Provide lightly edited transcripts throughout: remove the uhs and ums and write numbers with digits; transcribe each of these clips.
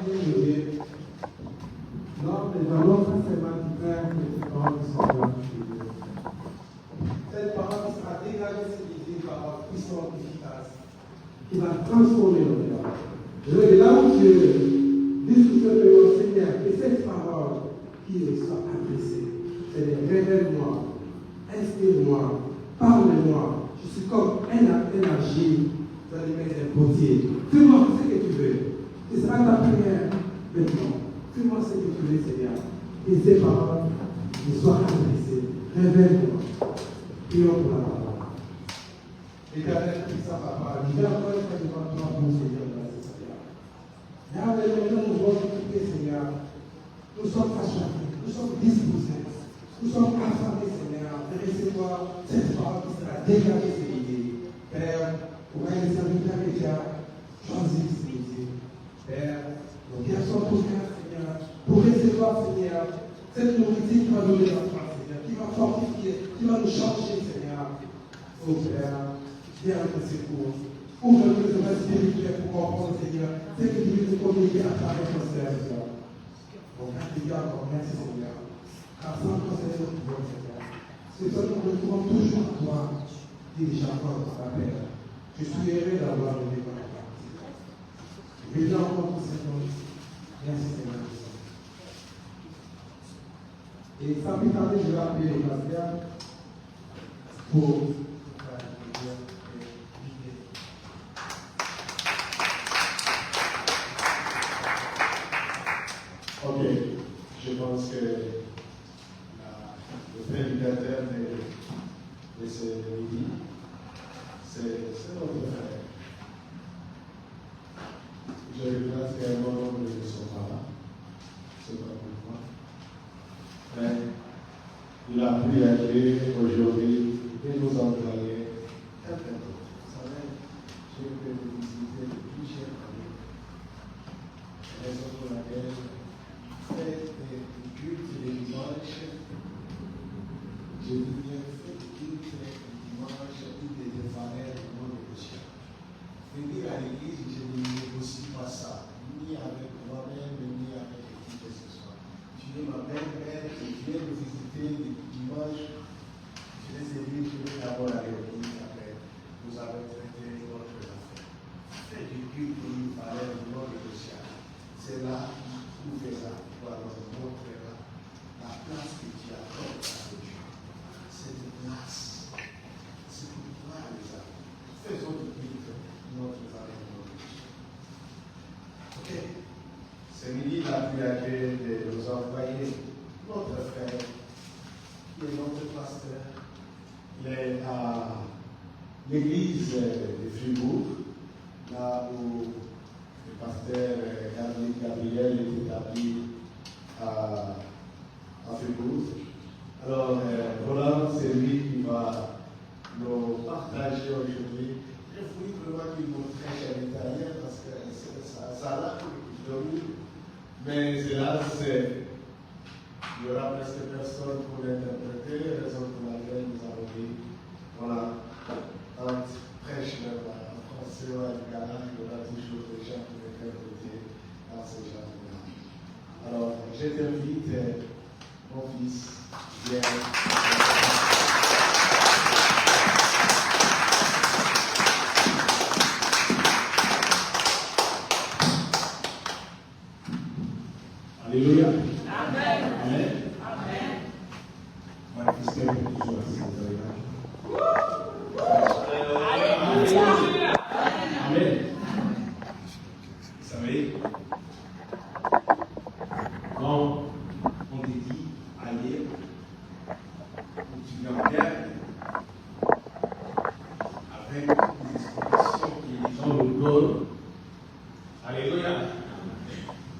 bien-aimés, lors des l'autre semaine du Père, les paroles qui sont là. Cette parole qui sera dégagée, c'est une parole puissante, efficace, qui va transformer nos cœurs. Et là où Dieu dit tout simplement, Seigneur, que cette parole qui soit adressée, Seigneur, révèle-moi, inspire-moi, parle-moi. Je suis comme un argile dans les mains d'un potier. Fais-moi ce que tu veux. Ce sera ta prière maintenant. Fais-moi ce que tu veux, Seigneur. Et ces paroles me soient adressées. Révèle-moi. Prions pour la parole. Éternel, qui sa parole, je vais encore être devant toi, mon Seigneur, dans ce Seigneur. Maintenant, nous voulons prier, Seigneur. Nous sommes acharnés, nous sommes disposés, nous sommes affamés, Seigneur, de recevoir cette parole qui sera dégagée, Seigneur. Père, pour les serviteurs médias, choisis, Seigneur. Père, nos cœurs sont ouverts, Seigneur, pour recevoir, Seigneur, cette nourriture qui va nous donner notre foi, Seigneur, qui va fortifier, qui va nous changer, Seigneur. Oh Père, viens à notre secours. Ouvre-nous les oreilles spirituelles pour comprendre, Seigneur, ce que tu veux nous communiquer à travers ton serviteur. Bon, merci, encore merci, Seigneur. Car sans toi, Seigneur, nous pouvons, Seigneur. C'est ça que nous retrouvons toujours à toi, dirigeant notre appel. Je suis heureux d'avoir le débat. Je viens encore pour cette note. Merci, Seigneur. Et sans plus tarder, je vais appeler les pasteurs pour Ok, je pense que le prédicateur de ce midi, c'est notre frère. Je regrette qu'un bon nombre ne sont pas là. C'est pas pour moi. Mais il a pris à Dieu aujourd'hui de nous envoyer quelqu'un d'autre. Vous savez, j'ai pu visiter plusieurs années. Raison pour laquelle fait des cultes de dimanche, je dis bien, fait des cultes de dimanche ou des dévaleurs de mon négociation. Venir à l'église, je ne négocie pas ça, ni avec moi-même, ni avec qui que ce soit. Tu es ma belle-mère qui vient me visiter le dimanche, je les ai dit, je vais d'abord aller à l'église après. Vous avez traité votre affaire. Faites du culte de dévaleurs de mon négociation. C'est là où vous ça. Nous montrera la place que tu accordes à Dieu. Cette place, c'est pour toi, les amis. Faisons du culte notre valeur de Dieu. Ok? Ce midi, la prière de nous envoyer notre frère, qui est notre pasteur. Il est à l'église de Fribourg, là où le pasteur Gabriel est établi à Fribourg. Alors, Roland, c'est lui qui va nous partager aujourd'hui. Je voulais vraiment qu'il nous prêche en italien parce que ça a l'air joli, mais hélas, il y aura presque personne pour l'interpréter, raison pour laquelle nous avons dit, voilà, quand prêche en français ou en italien, il y aura toujours des gens pour interpréter dans ce genre de langue. Alors, je t'invite, mon fils, viens. Alléluia. Amen. Amen. Amen. Mon fils, que tu sois assis. Alléluia. Amen. Vous savez, quand on te dit aller où tu viens en guerre, avec les explications que les gens nous donnent, alléluia,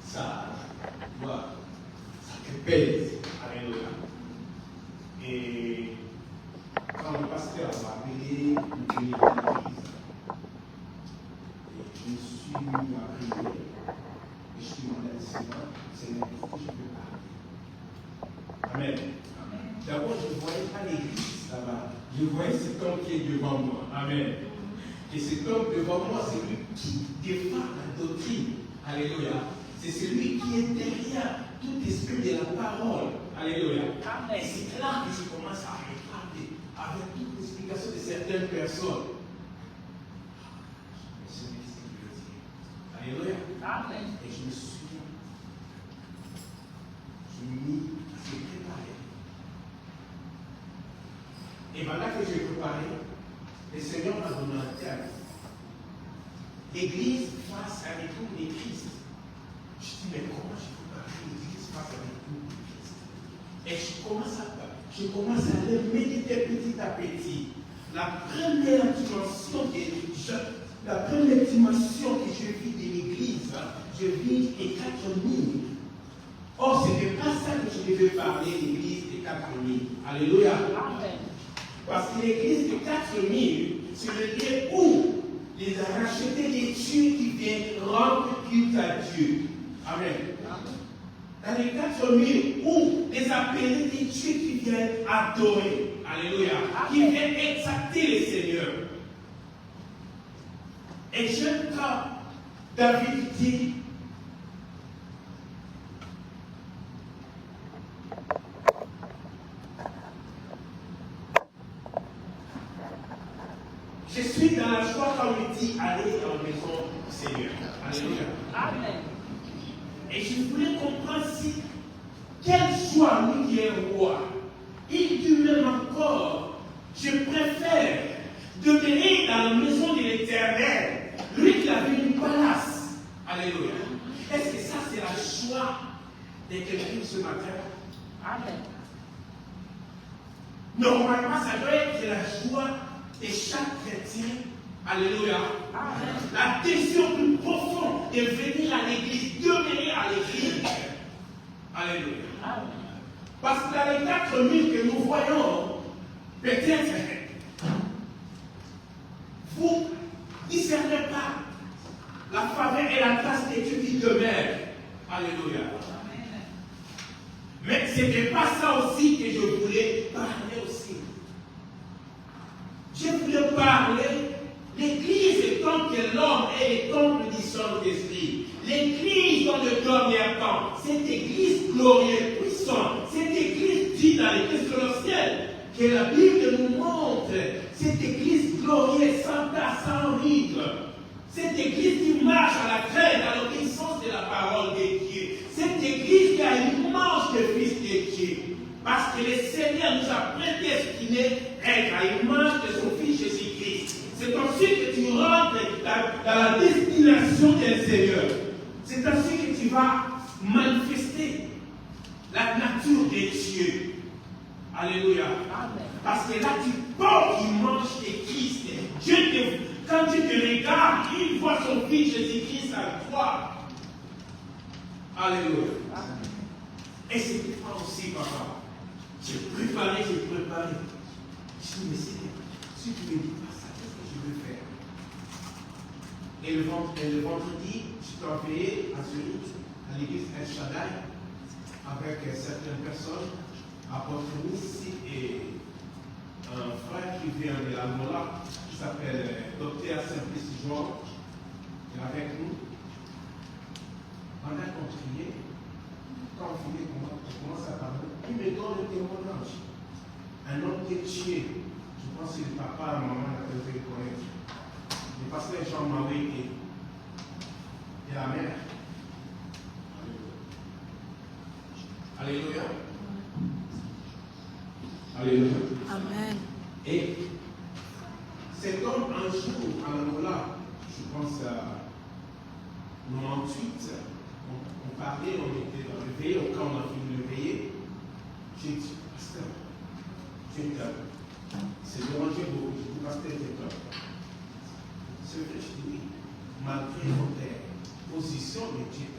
ça te pèse, alléluia. Et quand le pasteur m'a appelé pour venir à l'église, je me suis mis à prier. Et je suis demandé à Seigneur, est-ce que je peux parler? Amen. D'abord, je ne voyais pas l'église là-bas. Je voyais cet homme qui est devant moi. Amen. Et cet homme devant moi, c'est lui qui défend la doctrine. Alléluia. C'est celui qui est derrière tout esprit de la parole. Alléluia. Et c'est là que je commence à regarder avec toute l'explication de certaines personnes. Je sais ce qu'il veut dire. Alléluia. Et je me souviens. Je m'y suis préparé. Et pendant que j'ai préparé, le Seigneur m'a donné un terme. L'Église face à l'étoile de Christ. Je dis, mais comment je peux parler de l'Église face à l'étoile de Christ? Et je commence à aller méditer petit à petit. La première dimension que je vis de l'Église, je vis les 4000. Or, ce n'est pas ça que je devais parler, l'Église des 4000. Alléluia. Amen. Parce que l'Église des 4000, c'est le lieu où les rachetés des dieux qui viennent rendre culte à Dieu. Amen. Dans les 4000, où les appelés des dieux qui viennent adorer. Alléluia. Qui viennent exalter le Seigneur. Et j'aime quand David dit, je suis dans la joie quand il dit allez dans la maison du Seigneur. Alléluia. Amen. Et je voulais comprendre si, quelle joie lui qui est roi, il dit même encore, je préfère demeurer dans la maison de l'Éternel, lui qui avait une palace. Alléluia. Est-ce que ça c'est la joie de quelqu'un ce matin? Amen. Normalement, ça doit être la joie de chaque chrétien. Alléluia. Amen. La décision plus profonde de venir à l'église, demeurer à l'église. Alléluia. Amen. Parce que dans les 4000 que nous voyons, peut-être vous ne discernez pas la faveur et la grâce de Dieu qui demeure. Alléluia. Amen. Mais ce n'était pas ça aussi que je voulais parler aussi. Je voulais parler, l'église est comme que l'homme est le temple du Saint-Esprit. L'église dans le dernier temps, cette église glorieuse, puissante, cette église dit dans l'église colossienne, que la Bible nous montre, cette église glorieuse, sans tache, sans ride, cette église qui marche à la crainte, à l'obéissance de la parole de Dieu, cette église qui a une marche de fils de Dieu. Parce que le Seigneur nous a prédestinés à l'image de son Fils Jésus-Christ. C'est ainsi que tu rentres dans la destination du Seigneur. C'est ainsi que tu vas manifester la nature de Dieu. Alléluia. Amen. Parce que là, tu portes l'image de Christ. Quand tu te regardes, il voit son Fils Jésus-Christ à toi. Alléluia. Amen. Et c'est toi aussi, papa. J'ai préparé. Je dis, mais si tu ne me dis pas ça, qu'est-ce que je veux faire? Et le vendredi, je suis envoyé à Zurich, à l'église El Shaddai, avec certaines personnes, apôtre Nice et un frère qui vient de l'Angola, qui s'appelle Dr. Simplice Georges, qui est avec nous. Pendant qu'on priait, quand on finit, on commence à parler, il me donne le témoignage. Un homme qui est tué, je pense que le papa, la maman la devait connaître. Le pasteur Jean-Marie et la mère. Alléluia. Alléluia. Amen. Et cet homme, un jour, en Angola, je pense à 98, on parlait, on était dans le pays, quand on a fini le pays, j'ai dit, pasteur, c'est dérangé beaucoup, j'ai dit, pasteur, c'est vrai, je dis oui, malgré votre position de Dieu,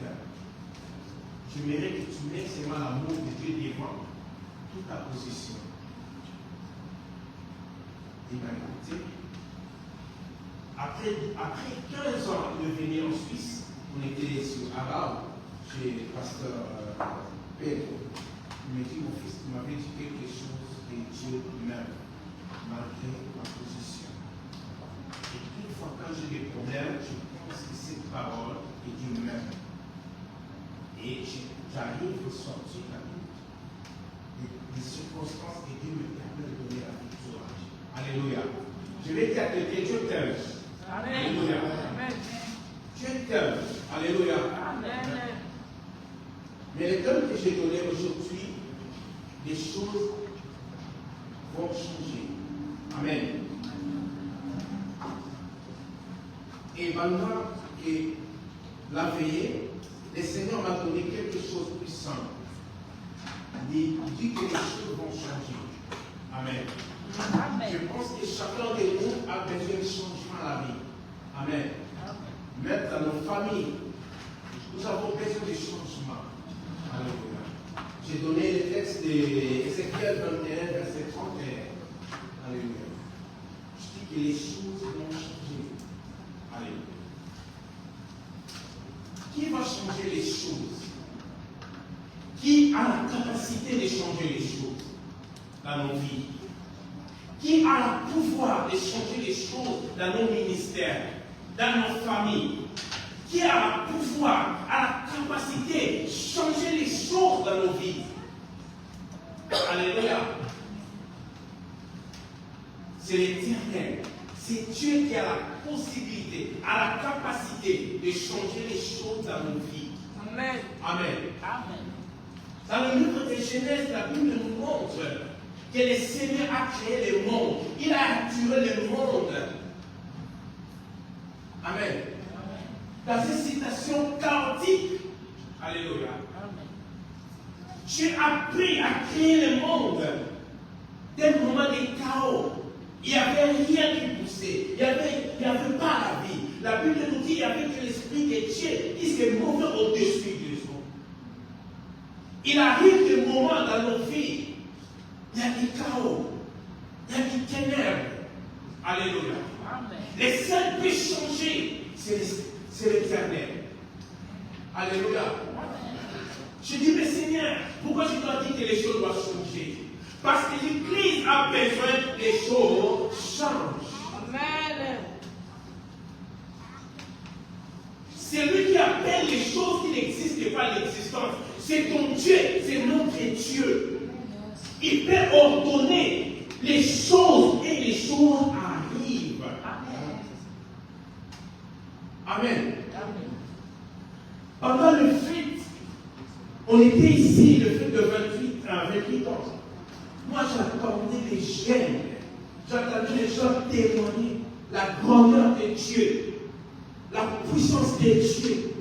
j'aimerais que tu mettes seulement l'amour de Dieu devant toute ta position. Il m'a écouté. Après 15 ans de venir en Suisse, on était sur Arabe, chez pasteur Pedro. Il m'a dit, mon fils, tu m'avais dit quelque chose de Dieu lui-même, malgré ma position. Et une fois quand j'ai des problèmes, je pense que cette parole est Dieu lui-même. Et j'arrive de sortir la vie. Des circonstances et Dieu me permet de donner la victoire. Alléluia. Je vais dire à quelqu'un, Dieu t'aime. Alléluia. Dieu t'aime. Alléluia. Amen. Mais les thèmes que j'ai donnés aujourd'hui, les choses vont changer. Amen. Et maintenant, et la veillée, le Seigneur m'a donné quelque chose de puissant. Il dit que les choses vont changer. Amen. Amen. Je pense que chacun de nous a besoin de changement à la vie. Amen. Même dans nos familles, nous avons besoin de changement. Alléluia. J'ai donné le texte d'Ézéchiel 21, verset 31. Alléluia. Je dis que les choses vont changer. Alléluia. Qui va changer les choses? Qui a la capacité de changer les choses dans nos vies? Qui a le pouvoir de changer les choses dans nos ministères, dans nos familles? Qui a le pouvoir, a la capacité de changer les choses dans nos vies? Alléluia. C'est l'Éternel. C'est Dieu qui a la possibilité, a la capacité de changer les choses dans nos vies. Amen. Amen. Amen. Dans le livre de Genèse, la Bible nous montre que le Seigneur a créé le monde. Il a attiré le monde. Amen. Dans une situation chaotique. Alléluia. Dieu a pris à créer le monde d'un moment de chaos. Il n'y avait rien qui poussait. Il n'y avait pas la vie. La Bible nous dit qu'il y avait que l'Esprit de Dieu qui se mouvait au-dessus des eaux. Il arrive des moments dans nos vies, il y a du chaos, il y a du ténèbres. Alléluia. Amen. Les seuls qui peuvent changer, c'est l'Éternel. Alléluia. Amen. Je dis, mais Seigneur, pourquoi je dois dire que les choses doivent changer? Parce que l'Église a besoin que les choses changent. Amen. C'est lui qui appelle les choses qui n'existent pas l'existence. C'est ton Dieu, c'est notre Dieu. Il peut ordonner les choses et les choses arrivent. Amen. Amen. Pendant le fête, on était ici, le fête de 28 ans. Moi, j'attendais les jeunes. J'attendais les gens témoigner la grandeur de Dieu, la puissance de Dieu.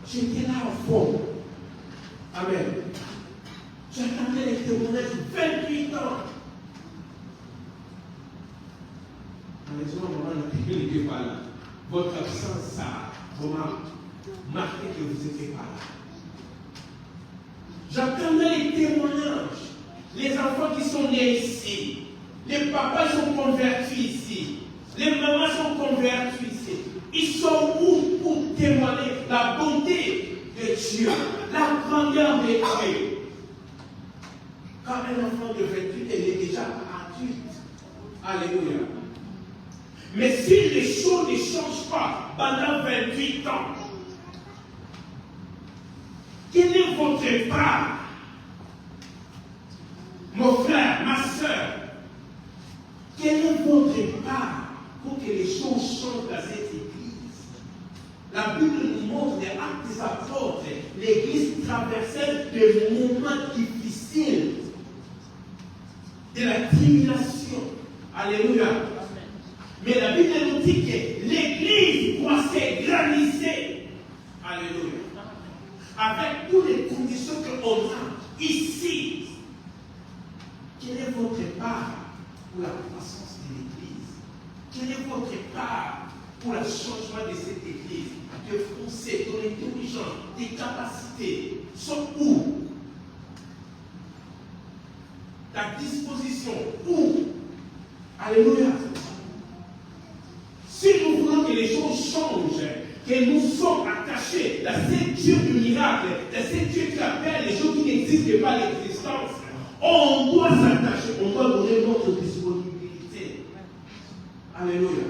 J'étais là au fond. Amen. J'attendais les témoignages 28 ans. Malheureusement, maman n'était pas là. Votre absence, ça vraiment marqué que vous n'étiez pas là. J'attendais les témoignages. Les enfants qui sont nés ici, les papas sont convertis ici, les mamans sont convertis ici. Ils sont où pour témoigner la bonté de Dieu, la grandeur de Dieu. Quand un enfant de 28 est déjà adulte, alléluia. Mais si les choses ne changent pas pendant 28 ans, quelle est votre part? Mon frère, ma soeur, quelle est votre part pour que les choses changent dans cette église? La Bible nous montre des actes des apôtres. L'église traversait des moments difficiles, de la tribulation. Alléluia. Mais la Bible nous dit que l'église doit s'organiser. Alléluia. Avec toutes les conditions qu'on a ici. Quelle est votre part pour la croissance de l'église? Quelle est votre part pour le changement de cette église? De français, de l'intelligence, des capacités sont où? Ta disposition où? Alléluia. Si nous voulons que les choses changent, que nous sommes attachés à ce Dieu du miracle, à ce Dieu qui appelle les choses qui n'existent pas l'existence, on doit s'attacher, on doit donner notre disponibilité. Alléluia.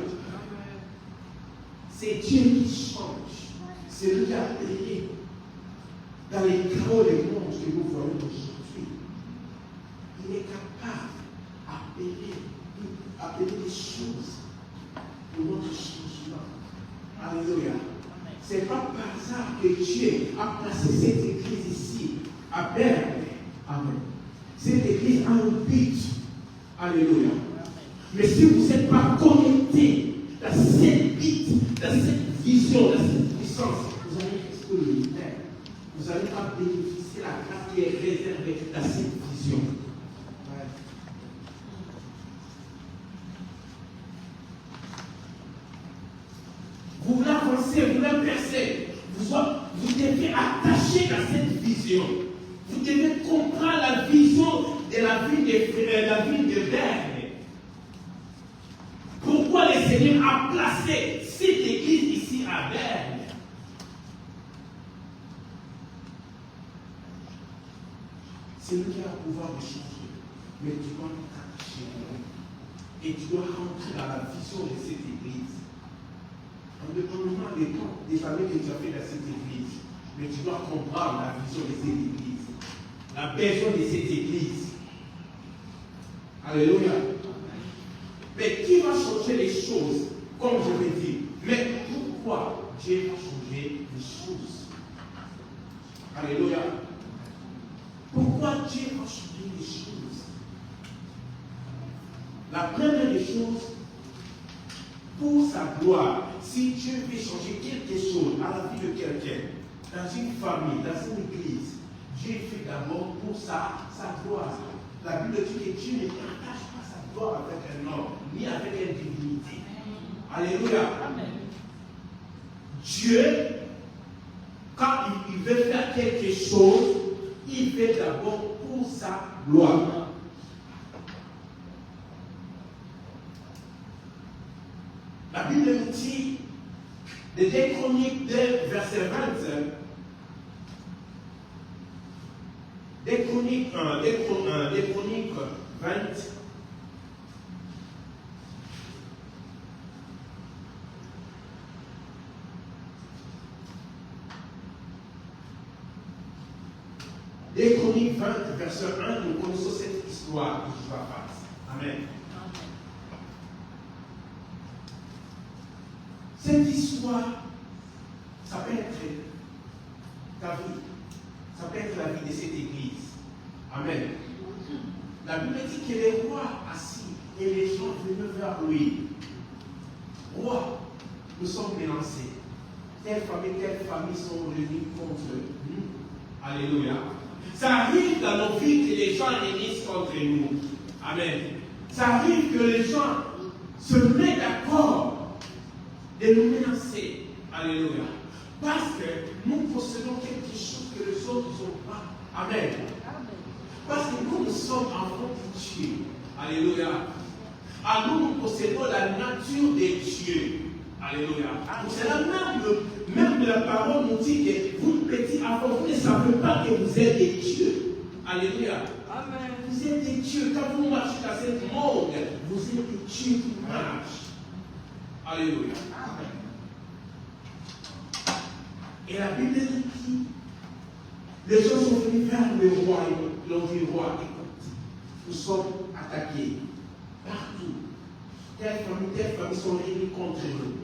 C'est Dieu qui change. C'est lui qui a payé dans les chaos des mondes que nous voyons aujourd'hui. Il est capable d'appeler les choses pour notre changement. Alléluia. Ce n'est pas par hasard que Dieu a placé cette église ici, à Berne. Amen. Cette église a un but. Alléluia. Mais si vous n'êtes pas connecté dans cette but, dans cette vision, dans cette puissance, vous allez rester militaire. Vous n'allez pas bénéficier de la grâce qui est réservée dans cette vision. Vous voulez avancer, vous voulez percer. Vous devez attacher dans cette vision. Vous devez comprendre la vision de la ville de Berne. Pourquoi le Seigneur a placé cette église ici à Berne? C'est lui qui a le pouvoir de changer. Mais tu dois t'attacher à lui. Et tu dois rentrer dans la vision de cette église. Indépendamment des familles que tu as fait dans cette église. Mais tu dois comprendre la vision de cette église. La besoin de cette église. Alléluia. Mais qui va changer les choses? Comme je l'ai dit. Mais pourquoi Dieu va changer les choses? Alléluia. Pourquoi Dieu va changer les choses? La première des choses, pour sa gloire, si Dieu veut changer quelque chose à la vie de quelqu'un, dans une famille, dans une église, Dieu fait d'abord pour sa gloire. La Bible dit que Dieu ne partage pas sa gloire avec un homme, ni avec une divinité. Alléluia. Dieu, quand il veut faire quelque chose, il fait d'abord pour sa gloire. La Bible nous dit, de 2 Chroniques 2, verset 20, 2 Chroniques 20, Des Chroniques 20, verset 1, nous connaissons cette histoire de Josaphat. Amen. Cette histoire, ça peut être ta vie. Ça peut être la vie de cette église. Amen. La Bible dit que les rois assis et les gens venaient vers lui. Roi, nous sommes menacés. Telle famille sont réunies contre nous. Alléluia. Ça arrive dans nos vies que les gens réunissent contre nous. Amen. Ça arrive que les gens se mettent d'accord de nous menacer. Alléluia. Parce que nous possédons quelque chose que les autres n'ont pas. Amen. Parce que nous sommes enfants de Dieu. Alléluia. À nous possédons la nature de Dieu. Alléluia. C'est la même la parole nous dit que vous, petits enfants, vous ne savez pas que vous êtes des dieux. Alléluia. Amen. Vous êtes des dieux. Quand vous marchez dans ce monde, vous êtes des dieux qui marchent. Alléluia. Amen. Et la Bible dit, les gens sont venus vers le roi et l'ont dit, roi, écoute, nous sommes attaqués partout. Telle famille sont réunies contre nous.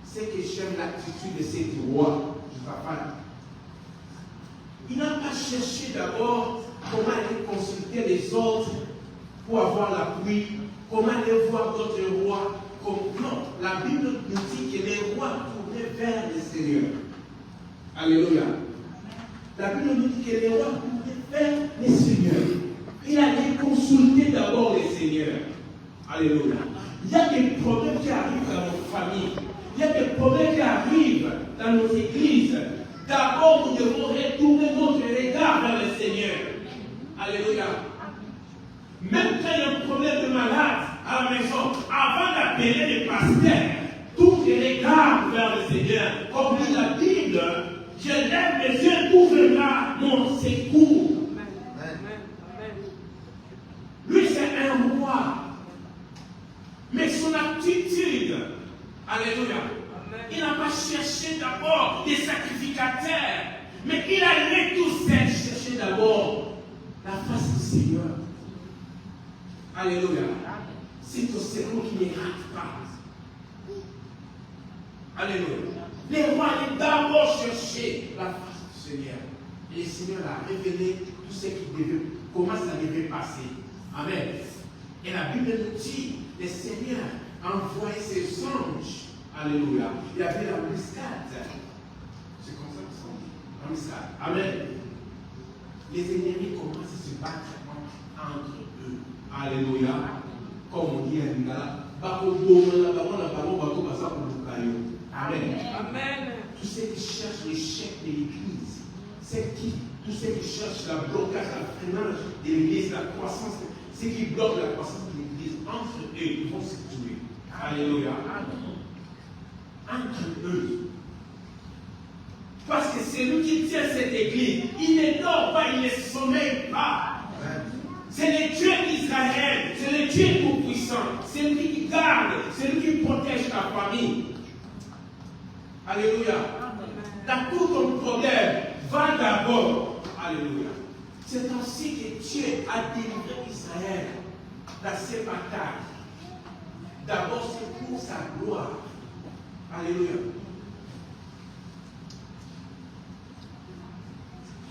C'est que j'aime l'attitude de ces rois, Josaphat. Il n'a pas cherché d'abord comment aller consulter les autres pour avoir l'appui, comment aller voir d'autres rois. Non, la Bible nous dit que les rois tournaient vers le Seigneur. Alléluia. La Bible nous dit que les rois tournaient vers le Seigneur. Il allait consulter d'abord le Seigneur. Alléluia. Il y a des problèmes qui arrivent dans nos familles. Il y a des problèmes qui arrivent dans nos églises. D'abord, nous devons retourner notre regard vers le Seigneur. Alléluia. Même quand il y a un problème de malade à la maison, avant d'appeler les pasteurs, tourne les regards vers le Seigneur. Comme dit la Bible, je lève mes yeux, trouve-là mon secours. Lui, c'est un roi. Mais son attitude, alléluia, il n'a pas cherché d'abord des sacrificateurs. Mais il allait tout seul chercher d'abord la face du Seigneur. Alléluia. C'est ton cerveau qui ne rate pas. Alléluia. Les rois allaient d'abord chercher la face du Seigneur. Et le Seigneur a révélé tout ce qui devait, comment ça devait passer. Amen. Et la Bible nous dit, le Seigneur a envoyé ses anges. Alléluia. Il y avait la muscade. C'est comme ça que ça dit. La muscade. Amen. Les ennemis commencent à se battre entre eux. Alléluia. Comme on dit à Lingala. Amen. Amen. Tous ceux qui cherchent l'échec de l'Église, tous ceux qui cherchent la blocage, la freinage de l'Église, la croissance, ceux qui bloquent la croissance de l'Église, entre eux, ils vont se tuer. Alléluia. Entre eux. Parce que celui qui tient cette Église, il ne dort pas, il ne sommeille pas. C'est le Dieu d'Israël, c'est le Dieu tout-puissant, c'est lui qui garde, c'est lui qui protège ta famille. Alléluia. Dans tout ton problème, va d'abord. Alléluia. C'est ainsi que Dieu a délivré Israël dans ses batailles. D'abord, c'est pour sa gloire. Alléluia.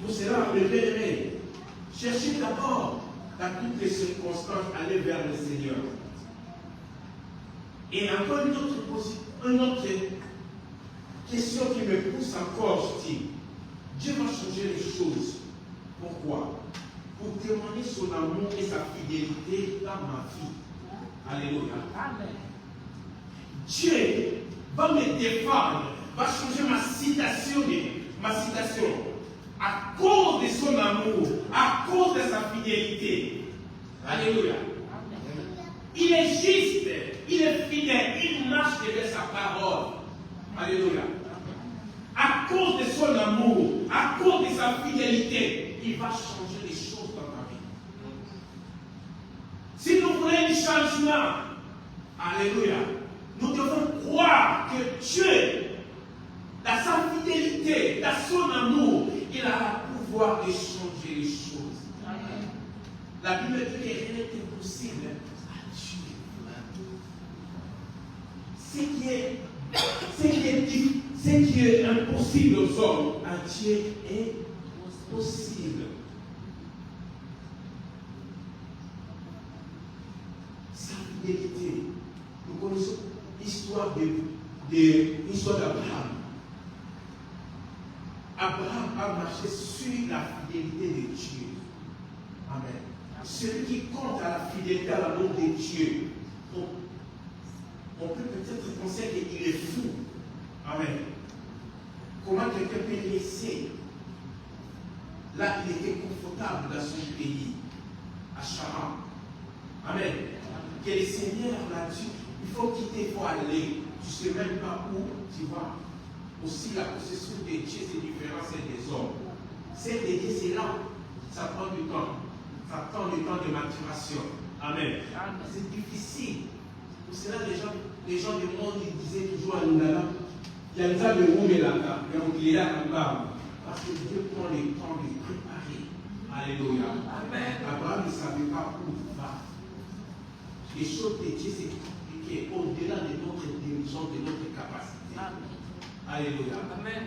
Pour cela, mes bien-aimés, cherchez d'abord, dans toutes les circonstances, aller vers le Seigneur. Et encore une autre question qui me pousse encore, je dis, Dieu va changer les choses. Pourquoi? Pour témoigner son amour et sa fidélité dans ma vie. Alléluia. Amen. Dieu va me défendre, va changer ma citation à cause de son amour, à cause de sa fidélité. Alléluia. Amen. Il est juste, il est fidèle, il marche derrière sa parole. Alléluia. À cause de son amour, à cause de sa fidélité, il va changer les choses dans ma vie. Si nous voulons du changement, alléluia, nous devons croire que Dieu, dans sa fidélité, dans son amour, il a le pouvoir de changer les choses. Amen. La Bible dit que rien n'est impossible à Dieu. Ce qui est impossible aux hommes, à Dieu est possible. Sa fidélité. Nous connaissons l'histoire d'Abraham. Abraham a marché sur la fidélité de Dieu. Amen. Celui qui compte à la fidélité, à l'amour de Dieu, on peut peut-être penser qu'il est fou. Amen. Comment quelqu'un peut laisser? Là, il était confortable dans son pays, à Charan. Amen. Que le Seigneur l'a dit, il faut quitter, il faut aller. Tu ne sais même pas où tu vas. Aussi, la possession de Dieu, c'est différent, c'est des hommes. C'est de Dieu, c'est là. Ça prend du temps. Ça prend du temps de maturation. Amen. C'est difficile. Pour cela, les gens du monde, ils disaient toujours à Lingala, il y a ça de Oumelaka, il y a parce que Dieu prend le temps de préparer. Alléluia. Amen. Abraham ne savait pas où il va. Les choses de Dieu, c'est compliqué, au-delà de notre intelligence, de notre capacité. Amen. Alléluia. Amen.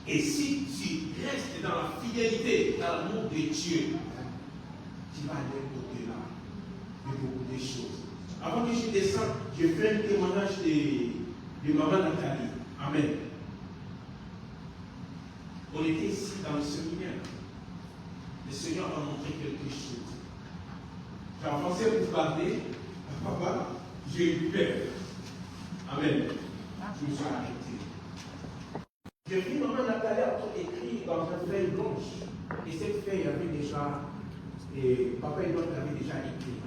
Et si tu restes dans la fidélité, dans l'amour de Dieu, tu vas aller au-delà de beaucoup de choses. Avant que je descende, je fais un témoignage de maman Nathalie. Amen. On était ici dans le séminaire. Le Seigneur m'a montré quelque chose. J'ai avancé pour parler. Papa, j'ai eu peur. Amen. Je me suis arrêté. J'ai vu maman Nathalie écrire dans une feuille blanche. Et cette feuille avait déjà, papa et l'autre avaient déjà écrit.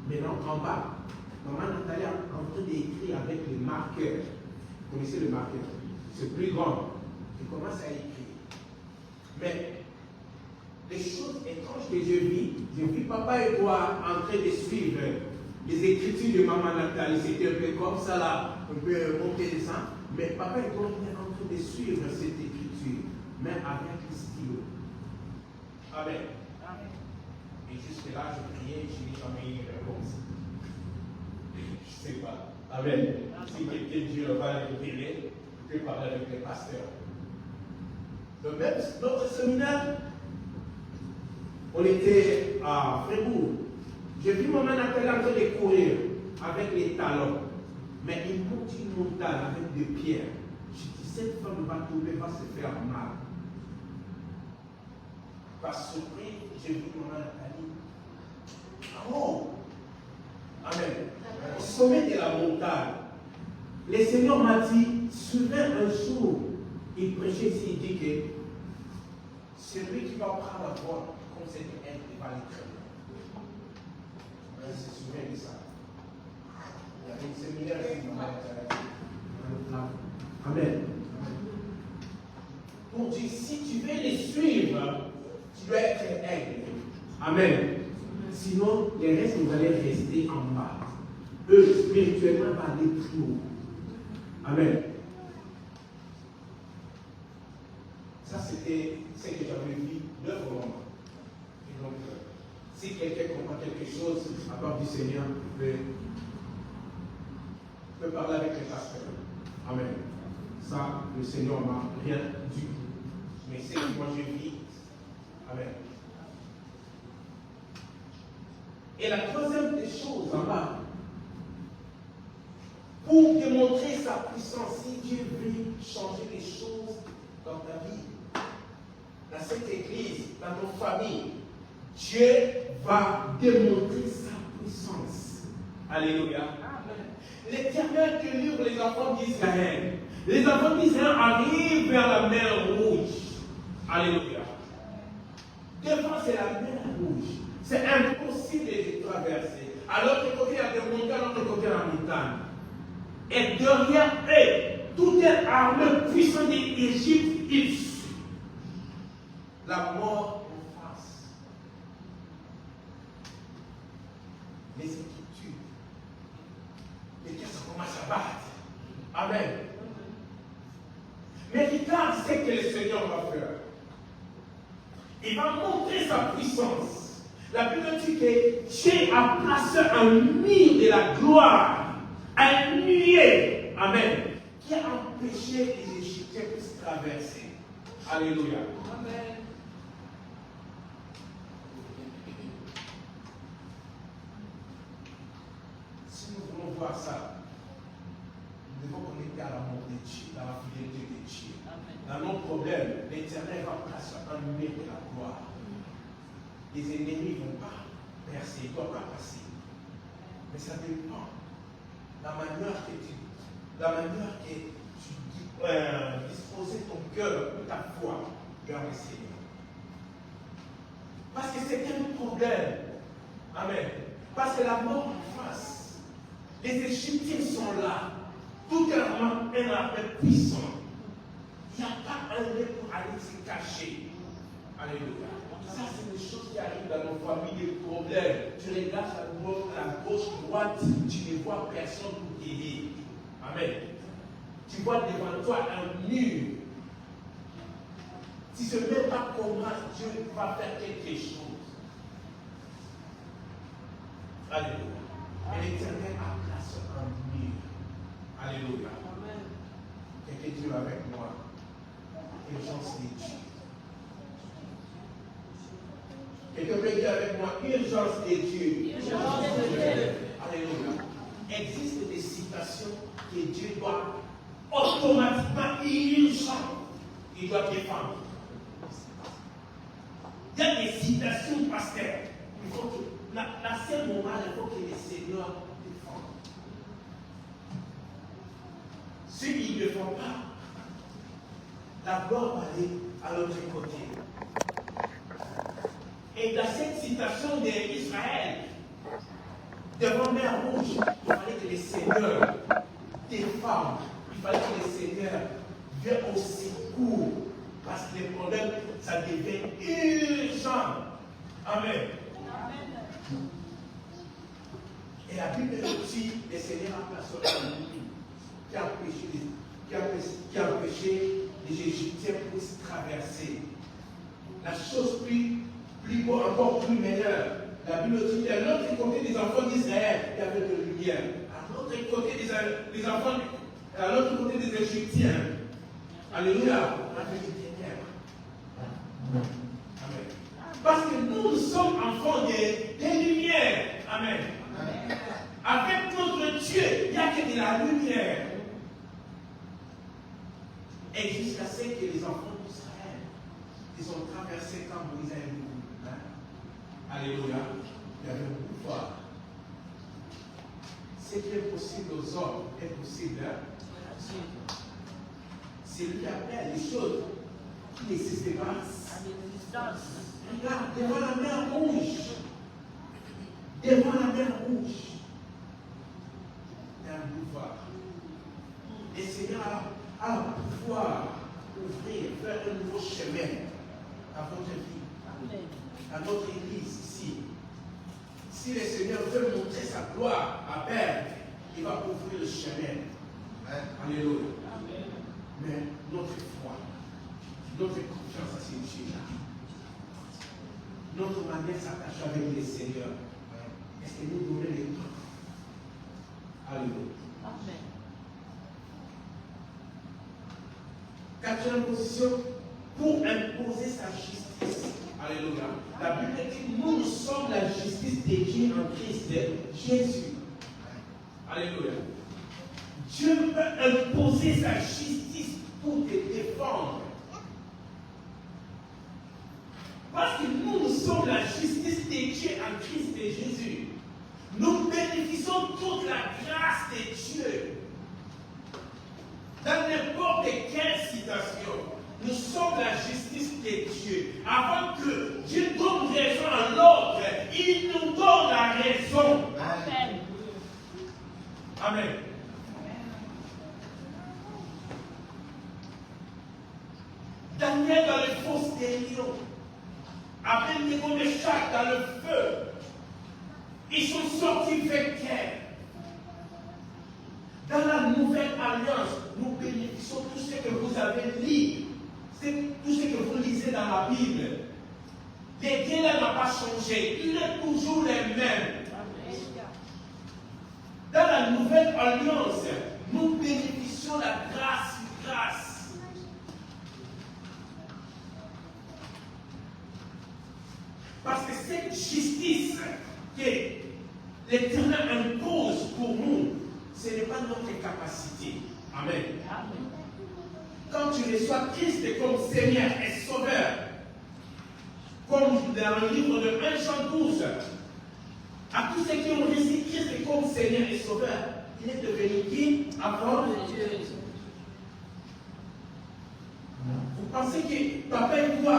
Maintenant, en bas, maman Nathalie est en train d'écrire avec le marqueur. Vous connaissez le marqueur? C'est plus grand. Il commence à écrire. Mais les choses étranges que j'ai vues papa et toi en train de suivre Les écritures de maman Nathalie, c'était un peu comme ça là, un peu monter des sang. Mais papa est en train de suivre cette écriture, mais avec le stylo. Amen. Et jusque-là, je priais, je n'ai jamais eu une réponse. Je ne sais pas. Amen. Si quelqu'un Dieu va le révéler, je peux parler avec les pasteurs. Donc même notre séminaire, on était à Fribourg. J'ai vu maman Nathalie en train de courir avec les talons. Mais il monte une montagne avec des pierres. Je dis, cette femme va tomber, va se faire mal. Par surprise, j'ai vu maman Nathalie. Oh! Amen. Au sommet de la montagne, le Seigneur m'a dit, souviens un jour, il prêchait ici, il dit que celui qui va prendre la voie comme c'était elle, il va l'écrire. Je me souviens de ça. Il y avait une séminaire avec maman Nathalie. Amen. Pour dire, si tu veux les suivre, tu dois être aigle. Amen. Sinon, les restes, vous allez rester en bas. Eux, spirituellement, vont aller plus haut. Amen. Ça, c'était ce que j'avais vu de vraiment. Et donc, si quelqu'un comprend quelque chose à part du Seigneur, peut parler avec les pasteurs. Amen. Ça, le Seigneur m'a rien dit. Mais c'est que moi je vis. Amen. Et la troisième des choses en bas, pour démontrer sa puissance, si Dieu veut changer les choses dans ta vie, dans cette église, dans ton famille, Dieu va démontrer sa puissance. Alléluia. L'Éternel délivre les enfants d'Israël. Les enfants d'Israël arrivent vers la mer Rouge. Alléluia. Devant, c'est la mer Rouge. C'est impossible de les traverser. À l'autre côté, il y a des montagnes, à l'autre côté, la montagne. Et derrière eux, toute armée puissante d'Égypte, ils suivent. La mort en face. Les inquiétudes. Les cœurs commencent à battre. Amen. Mais regarde ce que le Seigneur va faire. Il va montrer sa puissance. La Bible dit que Dieu a placé un mur de la gloire, un nuée, amen, qui a empêché les Égyptiens de se traverser. Alléluia. Amen. Si nous voulons voir ça, nous devons connecter à l'amour de Dieu, à la fidélité de Dieu. Dans nos problèmes, l'Éternel va placer un mur de la gloire. Les ennemis ne vont pas percer, ils ne doivent pas passer. Mais ça dépend de la manière que tu disposes ton cœur ou ta foi vers le Seigneur. Parce que c'est un problème. Amen. Parce que la mort en face, les Égyptiens sont là. Tout est un armée puissant. Il n'y a pas un lieu pour aller se cacher. Alléluia. Ça, c'est des choses qui arrivent dans nos familles, des problèmes. Tu regardes à la gauche, droite, tu ne vois personne pour t'aider. Amen. Tu vois devant toi un mur. Tu ne sais même pas comment Dieu va faire quelque chose. Alléluia. Et l'Éternel a placé un mur. Alléluia. Amen. Quelqu'un dit avec moi. Urgence de Dieu. Quelqu'un peut dire avec moi, urgence de Dieu. Urgence de Dieu. Alléluia. Existe des situations que Dieu doit automatiquement, il doit défendre. Il y a des situations, pasteur. Il faut que, dans ce moment, il faut que le Seigneur défende. S'il ne défend pas, la gloire va aller à l'autre côté. Et dans cette situation d'Israël, devant mer Rouge, il fallait que le Seigneur défende. Il fallait que le Seigneur vienne au secours. Parce que le problème, ça devient urgent. Amen. Et la Bible dit, le Seigneur a placé un homme qui a empêché les Égyptiens puissent traverser. La chose plus beau, encore plus meilleure. La Bible dit qu'à l'autre côté des enfants d'Israël, il y avait de la lumière. À l'autre côté des enfants, à l'autre côté des Égyptiens, alléluia, on avait des ténèbres. Amen. Parce que nous sommes enfants des lumières. Amen. Avec notre Dieu, il n'y a que de la lumière. Et jusqu'à ce que les enfants d'Israël, ils ont traversé quand Moïse a eu. Alléluia. Il y avait un pouvoir. Ce qui est possible aux hommes est possible. C'est lui qui appelle les choses qui n'existent pas. Regarde, devant la mer rouge. Devant la mer rouge. Il y a un pouvoir. Le Seigneur a le pouvoir d'ouvrir, faire un nouveau chemin à votre vie, à notre église ici. Si le Seigneur veut montrer sa gloire à Berne, il va ouvrir le chemin. Alléluia. Mais notre foi, notre confiance à ce Dieu-là, notre manière de s'attacher avec le Seigneur, est-ce que nous donnons le temps? Alléluia. Amen. Quatrième position, pour imposer sa justice. Alléluia. La Bible dit que nous sommes la justice de Dieu en Christ Jésus. Alléluia. Dieu peut imposer sa justice pour te défendre. Parce que nous sommes la justice de Dieu en Christ Jésus. Nous bénéficions toute la grâce de Dieu. Dans n'importe quelle situation, nous sommes la justice de Dieu. Avant que Dieu donne raison à l'autre, il nous donne la raison. Amen. Amen. Daniel dans les fosses des lions, après le niveau de Meshach dans le feu, ils sont sortis vainqueurs. Dans la nouvelle alliance, nous bénéficions tout ce que vous avez lu, tout ce que vous lisez dans la Bible. Les Dieu n'a pas changé, il est toujours le même. Dans la nouvelle alliance, nous bénéficions la grâce sur grâce. Parce que cette justice que l'Éternel impose pour nous, ce n'est pas notre capacité. Amen. Quand tu reçois Christ comme Seigneur et Sauveur, comme dans le livre de 1 Jean 12, à tous ceux qui ont reçu Christ comme Seigneur et Sauveur, il est devenu qui? Avant de Dieu. Vous pensez que papa et toi,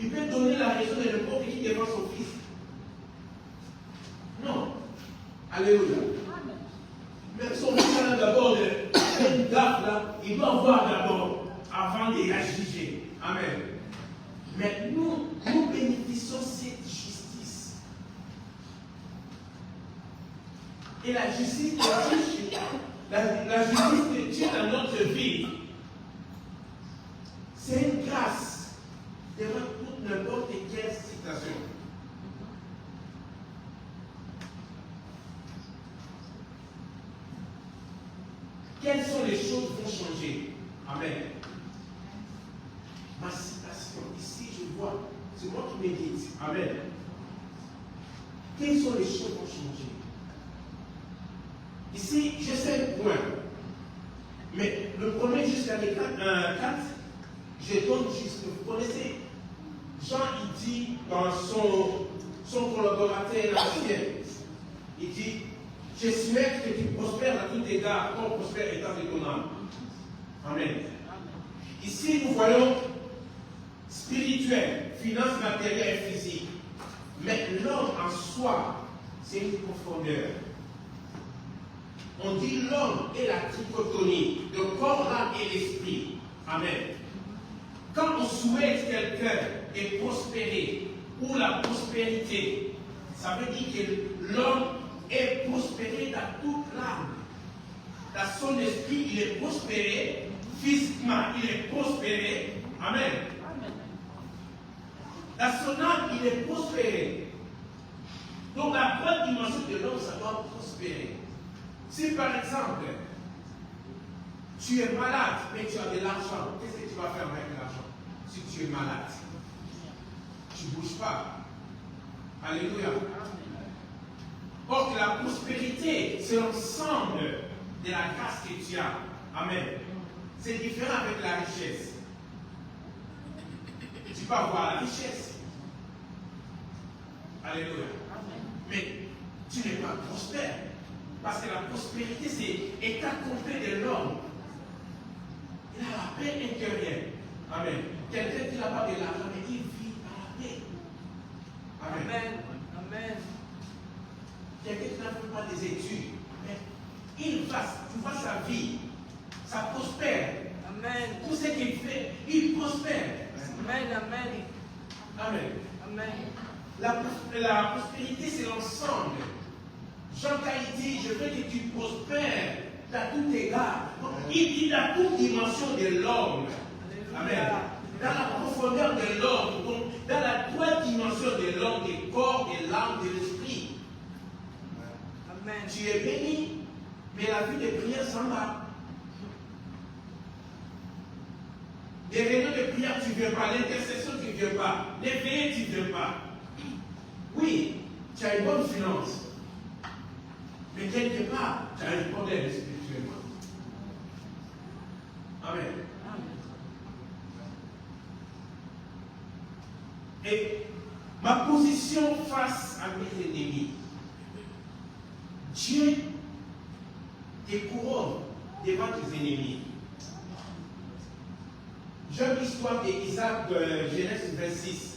il peut donner la raison de n'importe qui devant son fils? Non. Alléluia. Mais son fils a d'abord une gaffe là, il doit voir d'abord avant de la juger. Amen. Mais nous bénéficions cette justice. Et la justice de Dieu, la justice de Dieu dans notre vie, c'est une grâce devant toute n'importe quelle situation. Quelles sont les choses qui vont changer? Amen. Ma citation, ici je vois, c'est moi qui médite. Amen. Quelles sont les choses qui vont changer? Ici, je sais le point. Mais le premier jusqu'à l'écran 4, je donne juste. Vous connaissez, Jean, il dit dans son collaborateur ancien, il dit, je souhaite que tu prospères à tout égard, comme prospère étant de ton âme. Amen. Ici, nous voyons spirituel, finance matérielle et physique. Mais l'homme en soi, c'est une profondeur. On dit l'homme est la trichotomie, le corps, l'âme et l'esprit. Amen. Quand on souhaite quelqu'un de prospérer, ou la prospérité, ça veut dire que l'homme est prospéré dans toute l'âme. Dans son esprit, il est prospéré. Physiquement, il est prospéré. Amen. Dans son âme, il est prospéré. Donc la première dimension de l'homme, ça doit prospérer. Si par exemple, tu es malade, mais tu as de l'argent, qu'est-ce que tu vas faire avec l'argent? Si tu es malade, tu ne bouges pas. Alléluia. Or que la prospérité, c'est l'ensemble de la grâce que tu as. Amen. C'est différent avec la richesse. Tu peux avoir la richesse. Alléluia. Mais tu n'es pas prospère. Parce que la prospérité, c'est état complet de l'homme. Il a la paix intérieure. Amen. Quelqu'un qui n'a pas de l'argent, mais il vit dans la paix. Amen. Amen. Quelqu'un qui n'a pas des études, mais tu vois sa vie, ça prospère. Amen. Tout ce qu'il fait, il prospère. Amen. Amen. Amen. Amen. La prospérité, c'est l'ensemble. Jean il dit, je veux que tu prospères dans tout égard. Donc, il dit dans toute dimension de l'homme. Amen. Dans la profondeur de l'homme, donc dans la trois dimensions de l'homme, du corps, de l'âme, de l'esprit. Amen. Tu es béni, mais la vie de prière s'en va. Des réunions de prière, tu ne viens pas. L'intercession, tu ne viens pas. Les veillées, tu ne viens pas. Oui, tu as une bonne finance. Mais quelque part, tu as un problème spirituellement. Amen. Et ma position face à mes ennemis, Dieu te couronne devant tes ennemis. J'aime l'histoire d'Isaac de Genèse 26.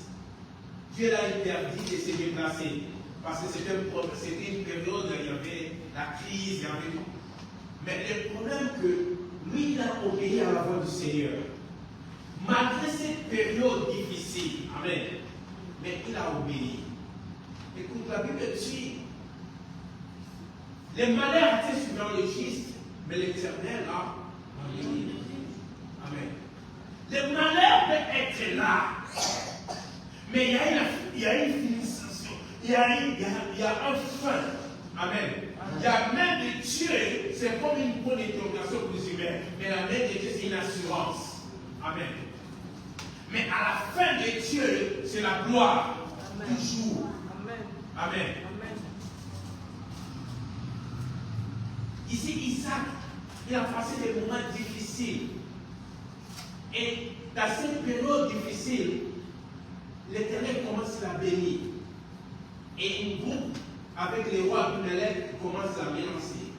Dieu l'a interdit de se déplacer. Parce que c'était une période où il y avait la crise, il y avait tout. Mais le problème que lui, il a obéi à la voix du Seigneur. Malgré cette période difficile, amen, mais il a obéi. Écoute, la Bible dit, les malheurs étaient sur le juste, mais l'Éternel a obéi. Amen. Les malheurs peuvent être là, mais il y a une finition, il y a un fin. Amen. Il y a même de Dieu, c'est comme une bonne interrogation pour les humains, mais la main de Dieu, c'est une assurance. Amen. Mais à la fin de Dieu, c'est la gloire. Amen. Toujours. Amen. Amen. Amen. Ici, Isaac, il a passé des moments difficiles. Et dans cette période difficile, l'Éternel commence à bénir. Et une groupe avec les rois Abimelech commence à mélanger.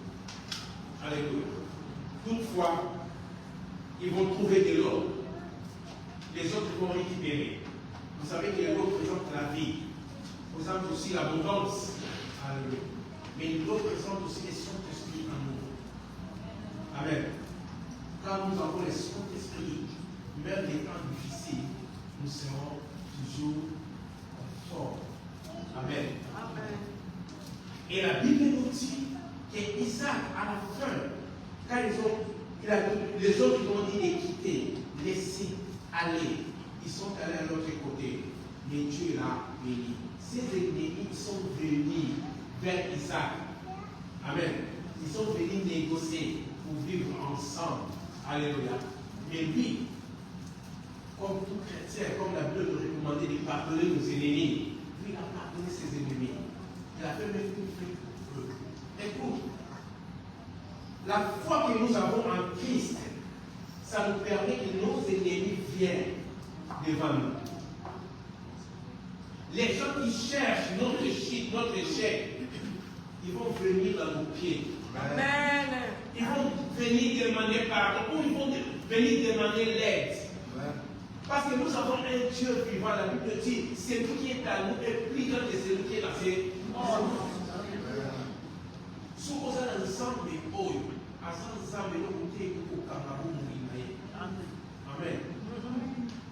Alléluia. Toutefois, ils vont trouver de l'or. Les autres vont récupérer. Vous savez que l'eau représente la vie. Représente aussi l'abondance. Alléluia. Mais l'eau représente aussi les Saint-Esprit en nous. Amen. Quand nous avons les Saint-Esprit, même les temps difficiles, nous serons toujours forts. Amen. Amen. Et la Bible nous dit qu'Isaac, à la fin, quand les autres ont dit de quitter, laisser aller, ils sont allés à l'autre côté. Mais Dieu l'a béni. Ces ennemis sont venus vers Isaac. Amen. Ils sont venus négocier pour vivre ensemble. Alléluia. Mais lui, comme tout chrétien, comme la Bible nous recommandait de pardonner nos ennemis, lui, il a pardonné ses ennemis. Il a fait même une fête pour eux. Écoute, la foi que nous avons en Christ, ça nous permet que nos ennemis viennent devant nous. Les gens qui cherchent notre chute, notre échec, ils vont venir dans nos pieds. Amen. Ils vont venir demander pardon ou ils vont venir demander l'aide. Parce que nous avons un Dieu vivant. La Bible dit, c'est lui qui est à nous et plus grand que celui qui est dans ses si vous avez ensemble de oyo, ensemble de côté au Cameroun, amen.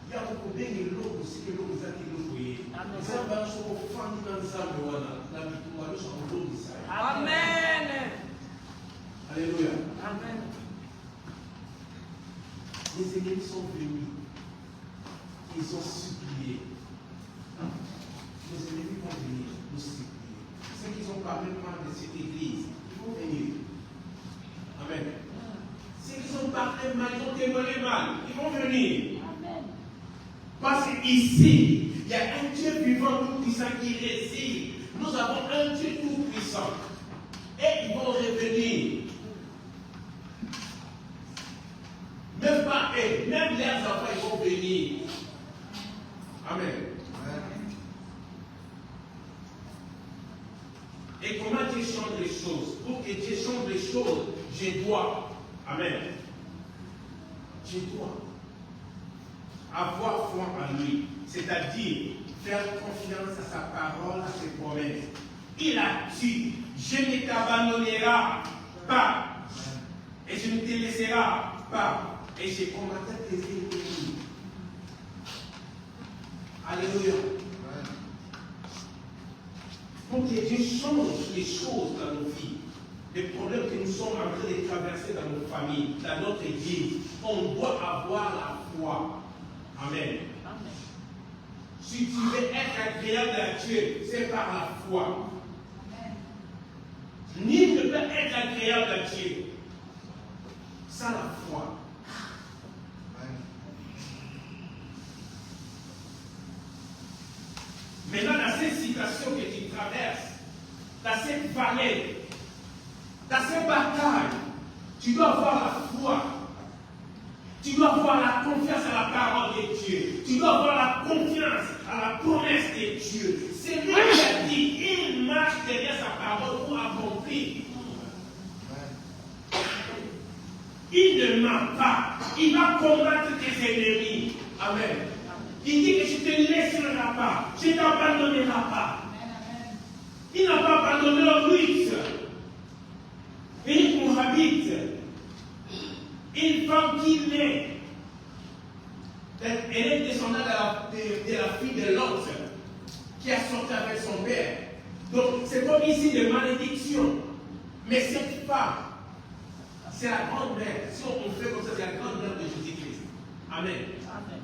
Il y a beaucoup de l'eau aussi que l'eau vous a dit l'eau. Nous avons un enfant dans ensemble, la victoire, nous sommes l'eau d'Israël. les ennemis sont venus. Ils ont supplié. Les ennemis vont venir nous supplier. Ceux qui ont parlé mal de cette église, ils vont venir. Amen. Ceux qui ont parlé mal, ils ont témoigné mal, ils vont venir. Amen. Parce qu'ici, il y a un Dieu vivant tout-puissant qui réside. Nous avons un Dieu tout-puissant. Et ils vont revenir. Même pas eux, même leurs enfants, ils vont venir. Amen. Et comment Dieu change les choses? Pour que Dieu change les choses, je dois. Amen. Je dois avoir foi en lui. C'est-à-dire faire confiance à sa parole, à ses promesses. Il a dit, je ne t'abandonnerai pas. Et je ne te laisserai pas. Et je combattrai tes ennemis. Alléluia. Pour que Dieu change les choses dans nos vies, les problèmes que nous sommes en train de traverser dans nos familles, dans notre église, on doit avoir la foi. Amen. Si tu veux être agréable à Dieu, c'est par la foi. Nul ne peut être agréable à Dieu sans la foi. Maintenant, dans cette situation que tu traverses, dans cette vallée, dans cette bataille, tu dois avoir la foi. Tu dois avoir la confiance à la parole de Dieu. Tu dois avoir la confiance à la promesse de Dieu. C'est lui qui a dit, il marche derrière sa parole pour accomplir. Il ne ment pas. Il va combattre tes ennemis. Amen. Il dit que je ne te laisserai pas. Je ne t'abandonnerai pas. Il n'a pas abandonné le Ruth. Une Moabite. Une femme qui naît. Elle est descendante de la fille de l'autre qui a sorti avec son père. Donc c'est comme ici de malédiction. Mais cette femme, c'est la grande-mère. Si on fait comme ça, c'est la grande-mère de Jésus-Christ. Amen. Amen.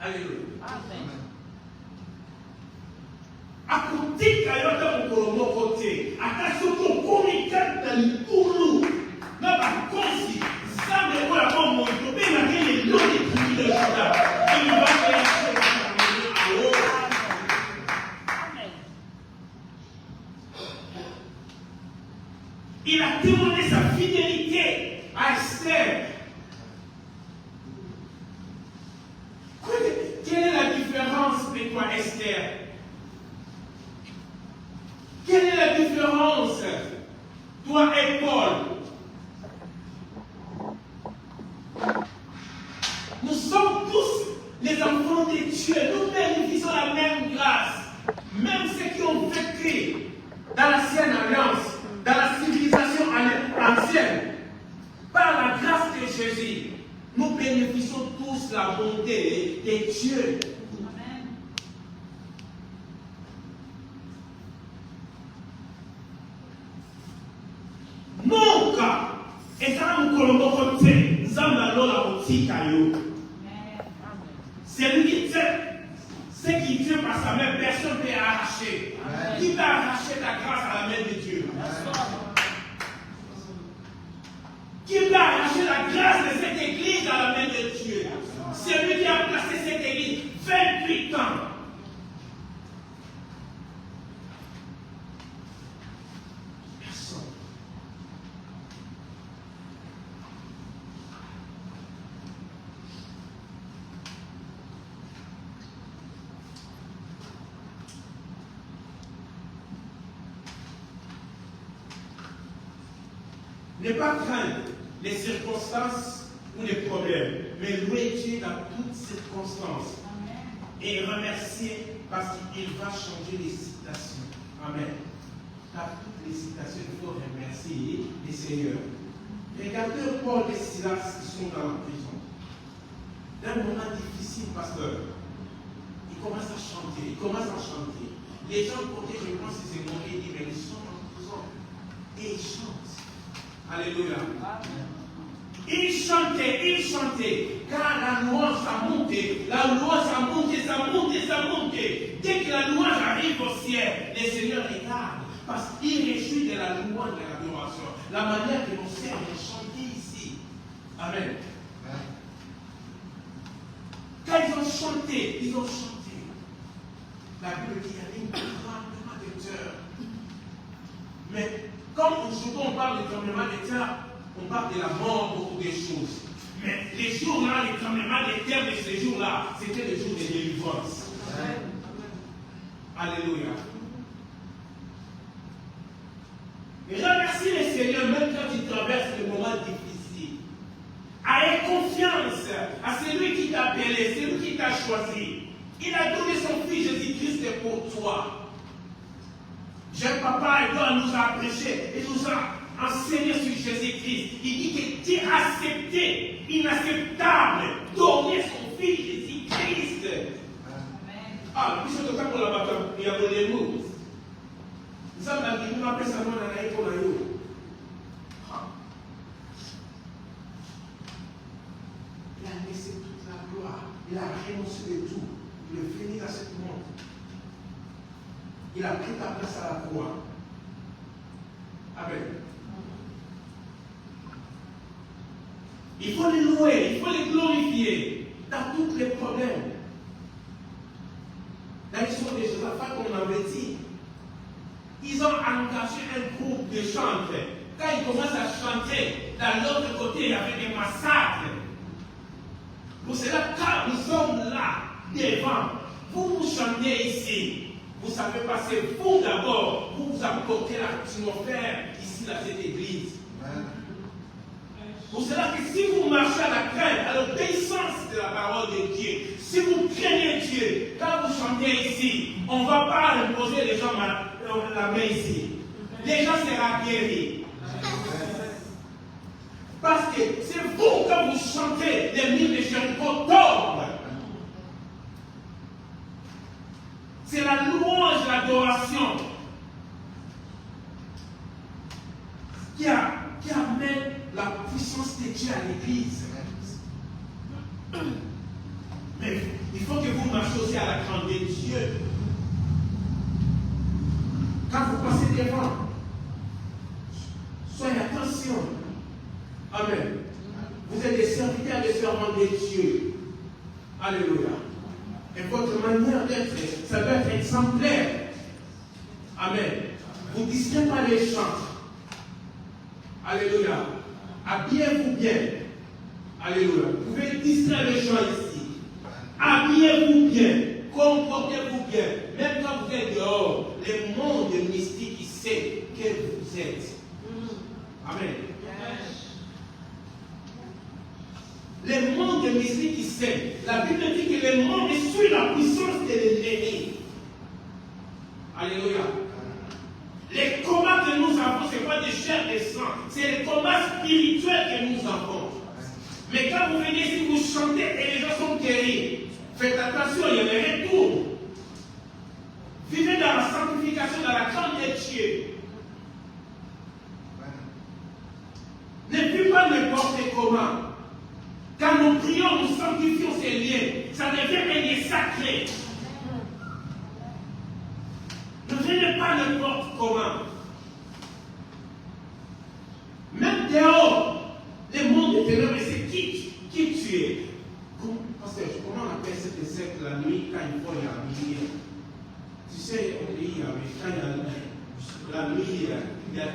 Alléluia. Amen. À côté, quand il y a mon côté, à ta soto, comme il cante dans le tournou, n'a pas consi, ça me voit la bombe, il peut bien les lots de tout le Judas. Il va faire la chose à l'eau. Il a témoigné sa fidélité à Esther. Quelle est la différence avec toi, Esther? Quelle est la différence, toi et Paul? Nous sommes tous les enfants de Dieu. Nous bénéficions de la même grâce. Même ceux qui ont vécu dans l'ancienne alliance, dans la civilisation ancienne, par la grâce de Jésus, nous bénéficions tous la bonté de Dieu. Amen. Mon cas, et ça nous colombo comme c'est, Zambalo la boutique ayo. C'est lui qui tient, ce qui tient par sa main, personne ne peut arracher. Amen. Qui peut arracher la grâce à la main de Dieu? Amen. Qui peut arracher la grâce de cette église à la main de Dieu? C'est lui qui a placé cette église 28 ans. Personne. Ne pas craindre les circonstances ou les problèmes, mais louer Dieu dans toutes circonstances. Amen. Et remercier parce qu'il va changer les situations. Amen. Dans toutes les situations, il faut remercier le Seigneur. Regardez Paul et Silas qui sont dans la prison. D'un moment difficile, pasteur. Ils commencent à chanter. Les gens côté, je pense que c'est mon dit, mais ils sont en prison. Et ils chantent. Alléluia. Amen. Il chantait, car la louange a monté, ça montait. Dès que la louange arrive au ciel, les seigneurs regardent, parce qu'il réjouit de la louange de l'adoration, la manière que nos sœurs ont chanté ici. Amen. Quand ils ont chanté, la Bible dit qu'il y avait une tremblement de terre. Mais comme aujourd'hui on parle de tremblement de terre, on parle de la mort, beaucoup de choses. Mais les jours-là, les tremblements de terre de ces jours-là, c'était les jours de délivrance. Alléluia. Et remercie le Seigneur même quand il traverse des moments difficiles. Aie confiance à celui qui t'a appelé, celui qui t'a choisi. Il a donné son fils Jésus-Christ pour toi. Jeune papa, il doit nous a prêché et nous a enseigné sur Jésus-Christ. Il dit que Dieu a accepté, inacceptable, donner son fils Jésus-Christ. Ah, puis c'est le cas pour la bataille. Il y a des mots. Nous sommes là, nous appelons ça dans la naïve pour la yo. Il a laissé toute la gloire. Il a renoncé de tout. Il est venu dans ce monde. Il a pris ta place à la croix. Amen. Il faut les louer, il faut les glorifier dans tous les problèmes. Dans l'histoire de Josaphat, comme on avait dit, ils ont engagé un groupe de chanteurs. Quand ils commencent à chanter, dans l'autre côté, il y avait des massacres. Pour cela, quand nous sommes là, devant, vous chantez ici. Vous savez pas, c'est vous d'abord, vous apportez l'atmosphère ici dans cette église. Pour cela que si vous marchez à la crainte, à l'obéissance de la parole de Dieu, si vous craignez Dieu, quand vous chantez ici, on ne va pas imposer les gens la main ici. Les gens seront guéris. Parce que c'est vous, quand vous chantez, les mille de Jéricho tombent. C'est la louange, l'adoration qui amène la puissance de Dieu à l'église. Mais il faut que vous marchiez aussi à la crainte de Dieu. Quand vous passez devant, soyez attention. Amen. Vous êtes des serviteurs et des servants de Dieu. Alléluia. Et votre manière d'être, ça doit être exemplaire. Amen. Vous ne distrayez pas les chants. Alléluia. Habillez-vous bien. Alléluia. Vous pouvez distraire les gens ici. Habillez-vous bien. Comportez-vous bien. Même quand vous êtes dehors, le monde mystique, il sait que vous êtes. Amen. Le monde mystique, il sait. La Bible dit que le monde suit la puissance de l'ennemi. Alléluia. Les combats que nous avons, ce n'est pas des chair et sang, c'est les combats spirituels que nous avons. Mais quand vous venez ici, vous chantez et les gens sont guéris. Faites attention, il y a des retours. Vivez dans la sanctification, dans la crainte de Dieu. Ne plus pas n'importe comment. Quand nous prions, nous sanctifions ces liens. Ça devient un lien sacré. Ne venez pas n'importe comment. Même dehors, le monde est ténèbres, c'est qui tu es. Pasteur, comment on appelle cette secte la nuit quand il faut y habiller? Tu sais, au pays, quand il y a la nuit, il y a.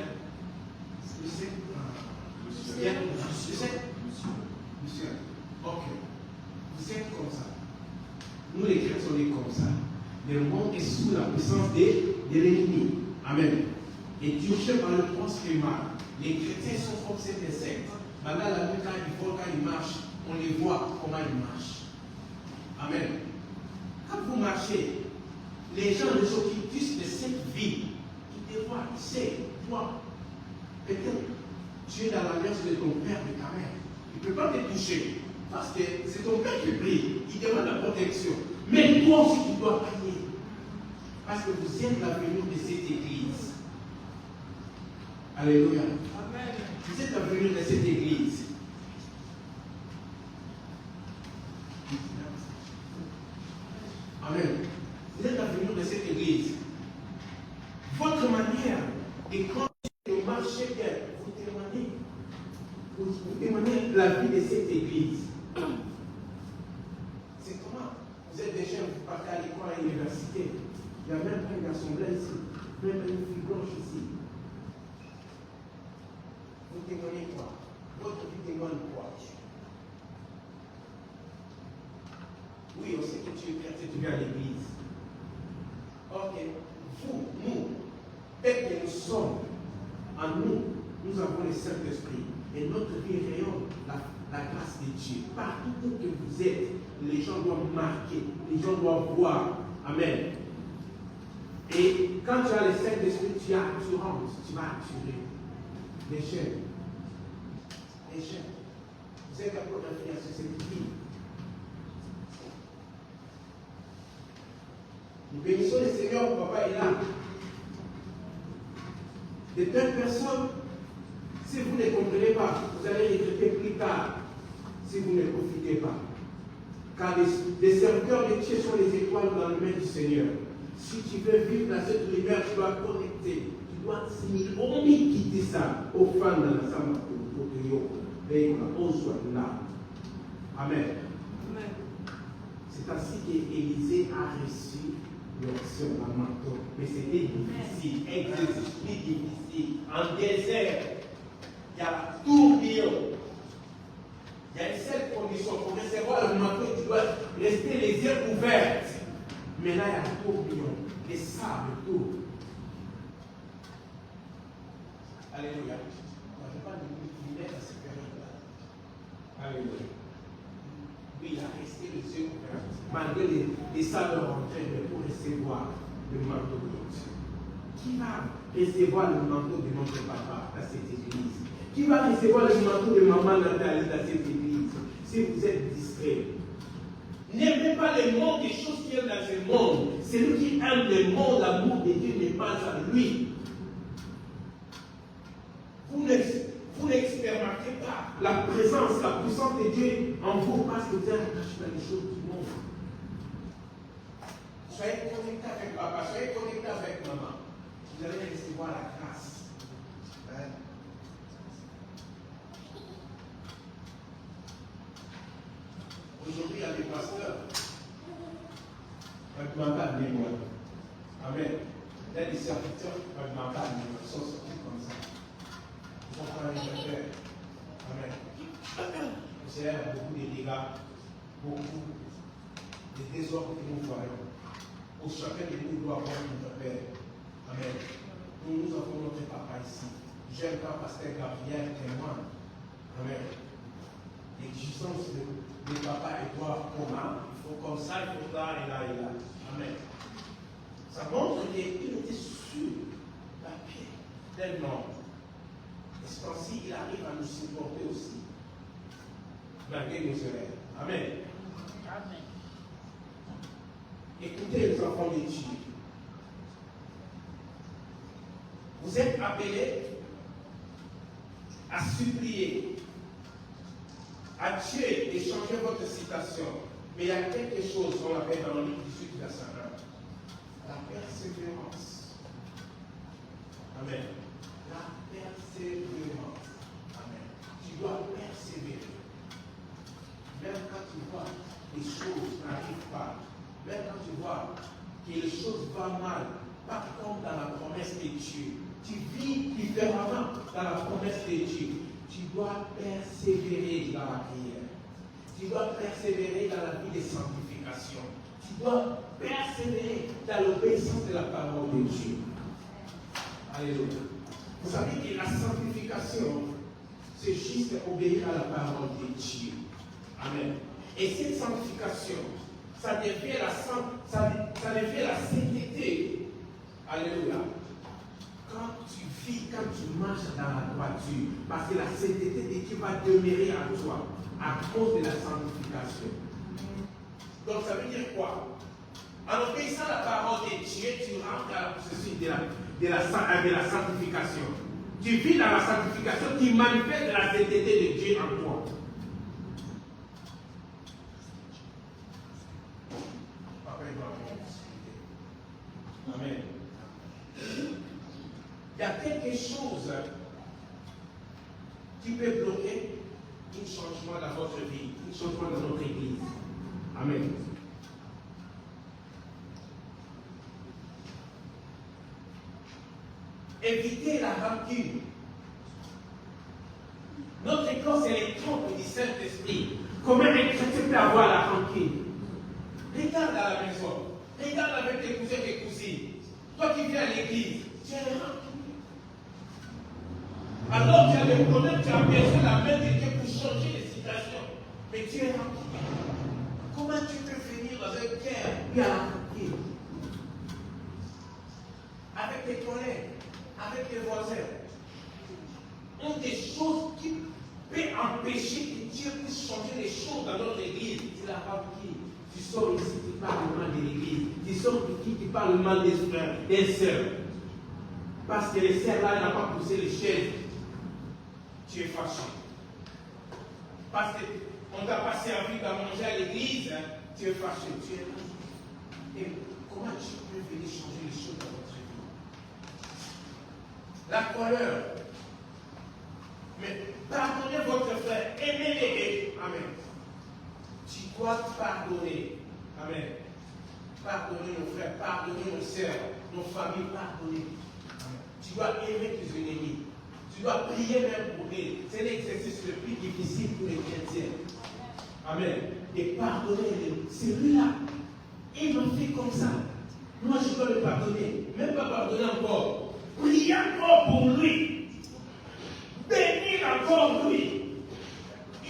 Monsieur, ok. Vous êtes comme ça. Nous les chrétiens, on est comme ça. Le monde est sous la puissance de l'ennemi. Amen. Et Dieu fait par le prince qui marche. Les chrétiens sont comme cette secte. Maintenant, la nuit, quand ils marchent, on les voit comment ils marchent. Amen. Quand vous marchez, les gens ne s'occupent plus de cette vie. Ils te voient, c'est toi. Peut-être tu es dans l'alliance de ton père, de ta mère. Il ne peut pas te toucher. Parce que c'est ton père qui prie. Il demande la protection. Mais toi aussi, tu dois prier. Parce que vous êtes l'avenir de cette église. Alléluia. Amen. Vous êtes l'avenir de cette église. vous témoignez la vie de cette église. C'est comment? Vous êtes des jeunes, vous partez à l'école, à l'université. Il n'y a même pas une assemblée ici, même pas une fille blanche ici. Vous témoignez quoi? Votre vie témoigne quoi? Oui, on sait que tu es chrétien, tu viens à l'église. Ok, vous, nous, tel que nous sommes, en nous, nous avons le Saint-Esprit. Et notre vie rayonne la grâce de Dieu. Partout où que vous êtes, les gens doivent marquer, les gens doivent voir. Amen. Et quand tu as le Saint-Esprit, tu rentres, tu vas attirer les jeunes. Les jeunes. Vous êtes capable d'influencer cette vie. Nous bénissons le Seigneur, papa est là. De telles personnes, si vous ne comprenez pas, vous allez regretter plus tard si vous ne profitez pas. Car les serviteurs de Dieu sont les étoiles dans le main du Seigneur. Si tu veux vivre dans cette lumière, tu dois connecter. Tu dois s'unir. On quitter ça aux fans dans la salle de là. Amen. Amen. C'est ainsi qu'Élisée a reçu l'onction à manteau. Mais c'était difficile, extrêmement difficile. En désert, il y a la tourbillon. Il y a une seule condition pour recevoir le manteau, tu dois rester les yeux ouverts. Mais là, il y a le tourbillon, les sables, tout. Alléluia. Moi, je parle de lui qui est à cette période-là. Alléluia. Oui, il a resté les yeux ouverts, malgré les sables rentrés, mais pour recevoir le manteau de Dieu. Qui va recevoir le manteau de notre papa dans cette église? Qui va recevoir le manteau de maman Nathalie dans cette église? Si vous êtes distrait. N'aimez pas le monde, des choses qui sont dans ce monde. Celui qui aime le monde, l'amour de Dieu n'est pas à lui. Vous n'expérimentez pas la présence, la puissance de Dieu en vous parce que vous êtes attaché dans les choses du monde. Soyez connectés avec papa, soyez connectés avec maman. Vous allez recevoir la grâce. Hein? Aujourd'hui, il y a des pasteurs. Amen. Il y a des serviteurs qui sont sortis comme ça. Ils sont pas les faire. Amen. Le Seigneur a beaucoup de dégâts, beaucoup de désordres que nous voyons. Pour chacun de nous doit avoir notre Père. Amen. Nous avons notre papa ici. J'aime quand Pasteur Gabriel témoigne. Amen. L'existence de papa et toi commun. Il faut comme ça, il faut là et là et là. Amen. Ça montre qu'il était sur la paix d'un homme. Et c'est ainsi qu'il arrive à nous supporter aussi. Malgré nos erreurs. Amen. Amen. Écoutez les enfants de Dieu. Vous êtes appelés à supplier à Dieu de changer votre situation. Mais il y a quelque chose qu'on appelle dans le livre 18 verset 1. La persévérance. Amen. La persévérance. Amen. Tu dois persévérer. Même quand tu vois que les choses n'arrivent pas, même quand tu vois que les choses vont mal, pas comme dans la promesse de Dieu. Tu vis différemment dans la promesse de Dieu. Tu dois persévérer dans la prière. Tu dois persévérer dans la vie de sanctification. Tu dois persévérer dans l'obéissance de la parole de Dieu. Alléluia. Vous savez que la sanctification, c'est juste obéir à la parole de Dieu. Amen. Et cette sanctification, ça devient la sainteté. Alléluia. Quand tu vis, quand tu marches dans la droiture, parce que la sainteté de Dieu va demeurer en toi à cause de la sanctification. Donc ça veut dire quoi? En obéissant à la parole de Dieu, tu rentres dans la processus de la sanctification. Tu vis dans la sanctification, tu manifestes la sainteté de Dieu en toi. Amen. Il y a quelque chose qui peut bloquer un changement dans votre vie, un changement dans notre église. Amen. Évitez la rancune. Notre école, c'est les trompes du Saint-Esprit. Comment un chrétien peut avoir la rancune? Regarde à la maison. Regarde avec tes cousins et tes cousines. Toi qui viens à l'église, tu es rancune. Alors tu as des problèmes, tu as besoin de la main de Dieu pour changer les situations. Mais tu es rancune. Comment tu peux venir dans un cœur qui a la rancune? Avec tes collègues, avec tes voisins. Une des choses qui peut empêcher que Dieu puisse changer les choses dans notre église, c'est la rancune. Tu sors ici, tu parles le mal de l'église. Tu sors ici, tu parles le mal des frères, des sœurs. Parce que les sœurs là n'ont pas poussé les chaises. Tu es fâché. Parce qu'on t'a pas servi à manger à l'église, hein, tu es fâché, tu es fâché. Et comment tu peux venir changer les choses dans votre vie? La colère. Mais pardonnez votre frère, aimez-les. Amen. Tu dois pardonner. Amen. Pardonner nos frères, pardonner nos sœurs, nos familles, pardonner. Amen. Tu dois aimer tes ennemis. Tu dois prier même pour eux. C'est l'exercice le plus difficile pour les chrétiens. Amen. Et pardonner celui-là. Il m'a fait comme ça. Moi, je dois le pardonner. Même pas pardonner encore. Prier encore pour lui. Bénir encore lui.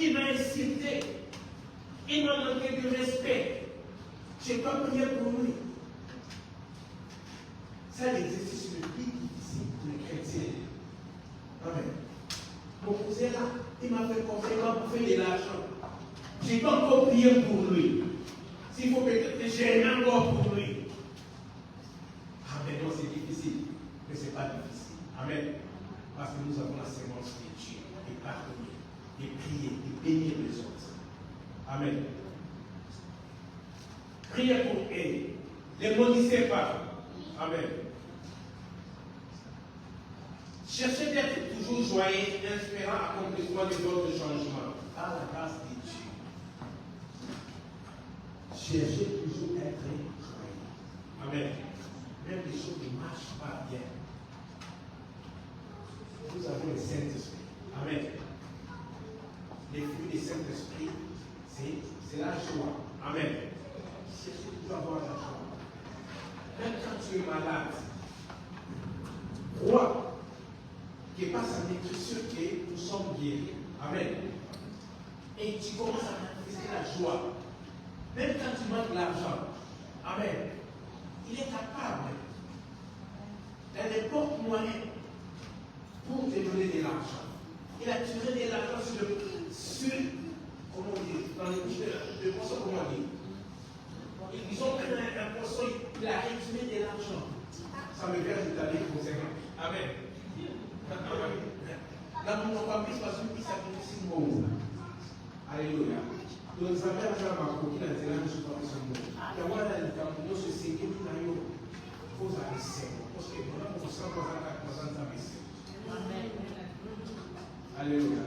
Il m'a insulté. Il m'a manqué de respect. Je n'ai pas prié pour lui. C'est l'exercice le plus difficile pour les chrétiens. Amen. Mon cousin là, il m'a fait confiance, il m'a bouffé de l'argent. Je n'ai pas encore prié pour lui. S'il faut peut-être que j'ai encore pour lui. Amen. Non, c'est difficile. Mais ce n'est pas difficile. Amen. Parce que nous avons la sémence de Dieu. Et pardonner, et prier, et bénir les autres. Amen. Priez pour eux. Ne maudissez pas. Amen. Cherchez d'être toujours joyeux, espérant accomplissement de votre changement. Par la grâce de Dieu. Cherchez toujours d'être joyeux. Amen. Même les choses ne marchent pas bien. Nous avons le Saint-Esprit. Amen. Les fruits du Saint-Esprit, c'est la joie. Amen. Cherchez toujours à avoir la joie. Même quand tu es malade, crois que par sa nutrition que nous sommes guéris. Amen. Et tu commences à manifester la joie. Même quand tu manques l'argent. Amen. Il est capable, dans n'importe moyen, pour te donner de l'argent. Il a tiré de l'argent sur comment dire, dans les bouches de poisson, comment dire. Ils ont pris un poisson, il a retiré de l'argent. Ça me vient d'Italie pour ça. Amen. Là, nous n'avons pas pris parce que ça fait aussi bon. Alléluia. Donc, ça fait un ma coquille à dire, je ne suis pas son mot. Il y a un temps où nous se séquons tout à l'heure. Il faut s'arrêter. Parce que nous avons 100% d'arrêter. Alléluia.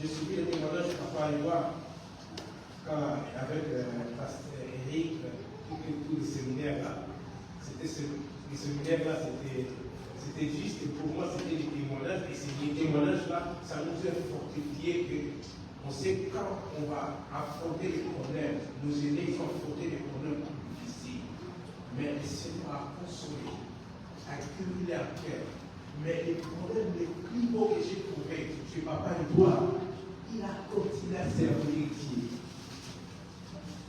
Je suis le témoignage de Papa Aïwa avec le pasteur Eric, tout le séminaire là. Le séminaire là, c'était juste pour moi, c'était des témoignages. Et ces témoignages-là, ça nous a fortifié qu'on sait quand on va affronter les problèmes. Nos aînés, ils ont affronté des problèmes difficiles. Mais le Seigneur a consolé, a cumulé à cœur. Mais les problèmes les plus beaux que j'ai trouvés chez Papa Edouard, il a continué à servir Dieu.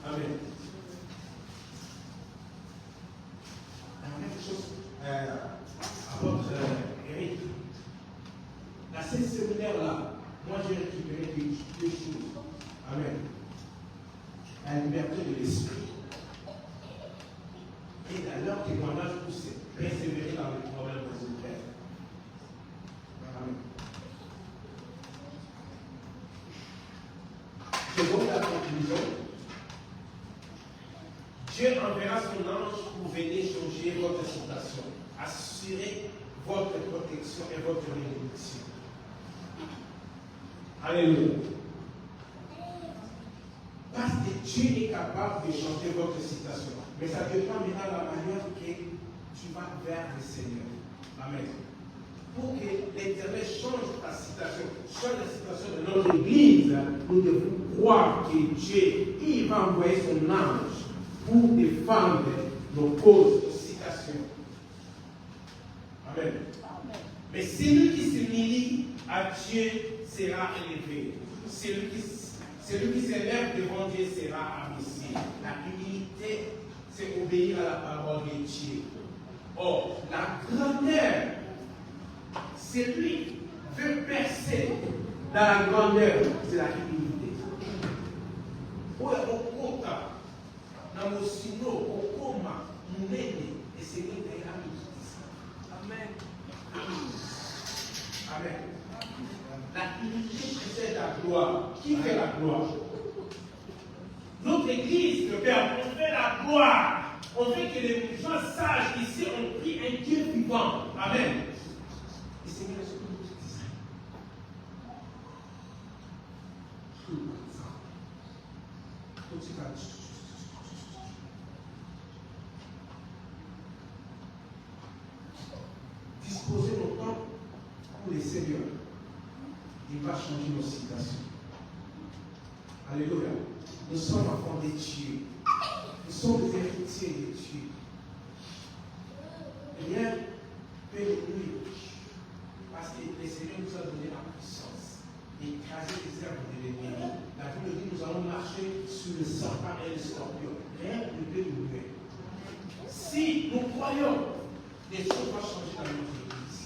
Amen. La même chose à votre Eric. Dans ce séminaire-là, moi j'ai récupéré deux choses. Amen. La liberté de l'esprit. Et dans leur témoignage pour se persévérer dans les problèmes de nos frères. Amen. Je vois la conclusion. Dieu enverra son ange pour venir changer votre situation, assurer votre protection. bénédiction et votre bénédiction. Alléluia. Parce que Dieu est capable de changer votre situation. Mais ça dépend maintenant de la manière que tu vas vers le Seigneur. Amen. Pour que l'Éternel change ta situation, change la situation de notre Église, nous devons croire que Dieu, il va envoyer son ange pour défendre nos causes, nos situations. Amen. Mais celui qui se lie à Dieu sera élevé. Celui qui s'élève devant Dieu sera abaissé. La humilité, c'est obéir à la parole de Dieu. Or, la grandeur, celui qui veut percer dans la grandeur, c'est la humilité. Au kota, na mosino, au koma, munene, et c'est l'idée à Amen. Amen. La humilité précède la gloire. Qui fait la gloire? Notre Église, le Père, on fait la gloire. On fait que les gens sages ici ont pris un Dieu vivant. Amen. Et Seigneur, est-ce que nous disons disposer nos temps pour le Seigneur. Il va changer nos situations. Alléluia. Nous sommes enfants de Dieu. Nous sommes des héritiers de Dieu. Rien peut nous nuire. Parce que le Seigneur nous a donné la puissance d'écraser les œuvres de l'ennemi. La Bible dit nous allons marcher sur le serpent et le scorpion. Rien ne peut nous nuire. Si nous croyons, les choses vont changer dans notre église.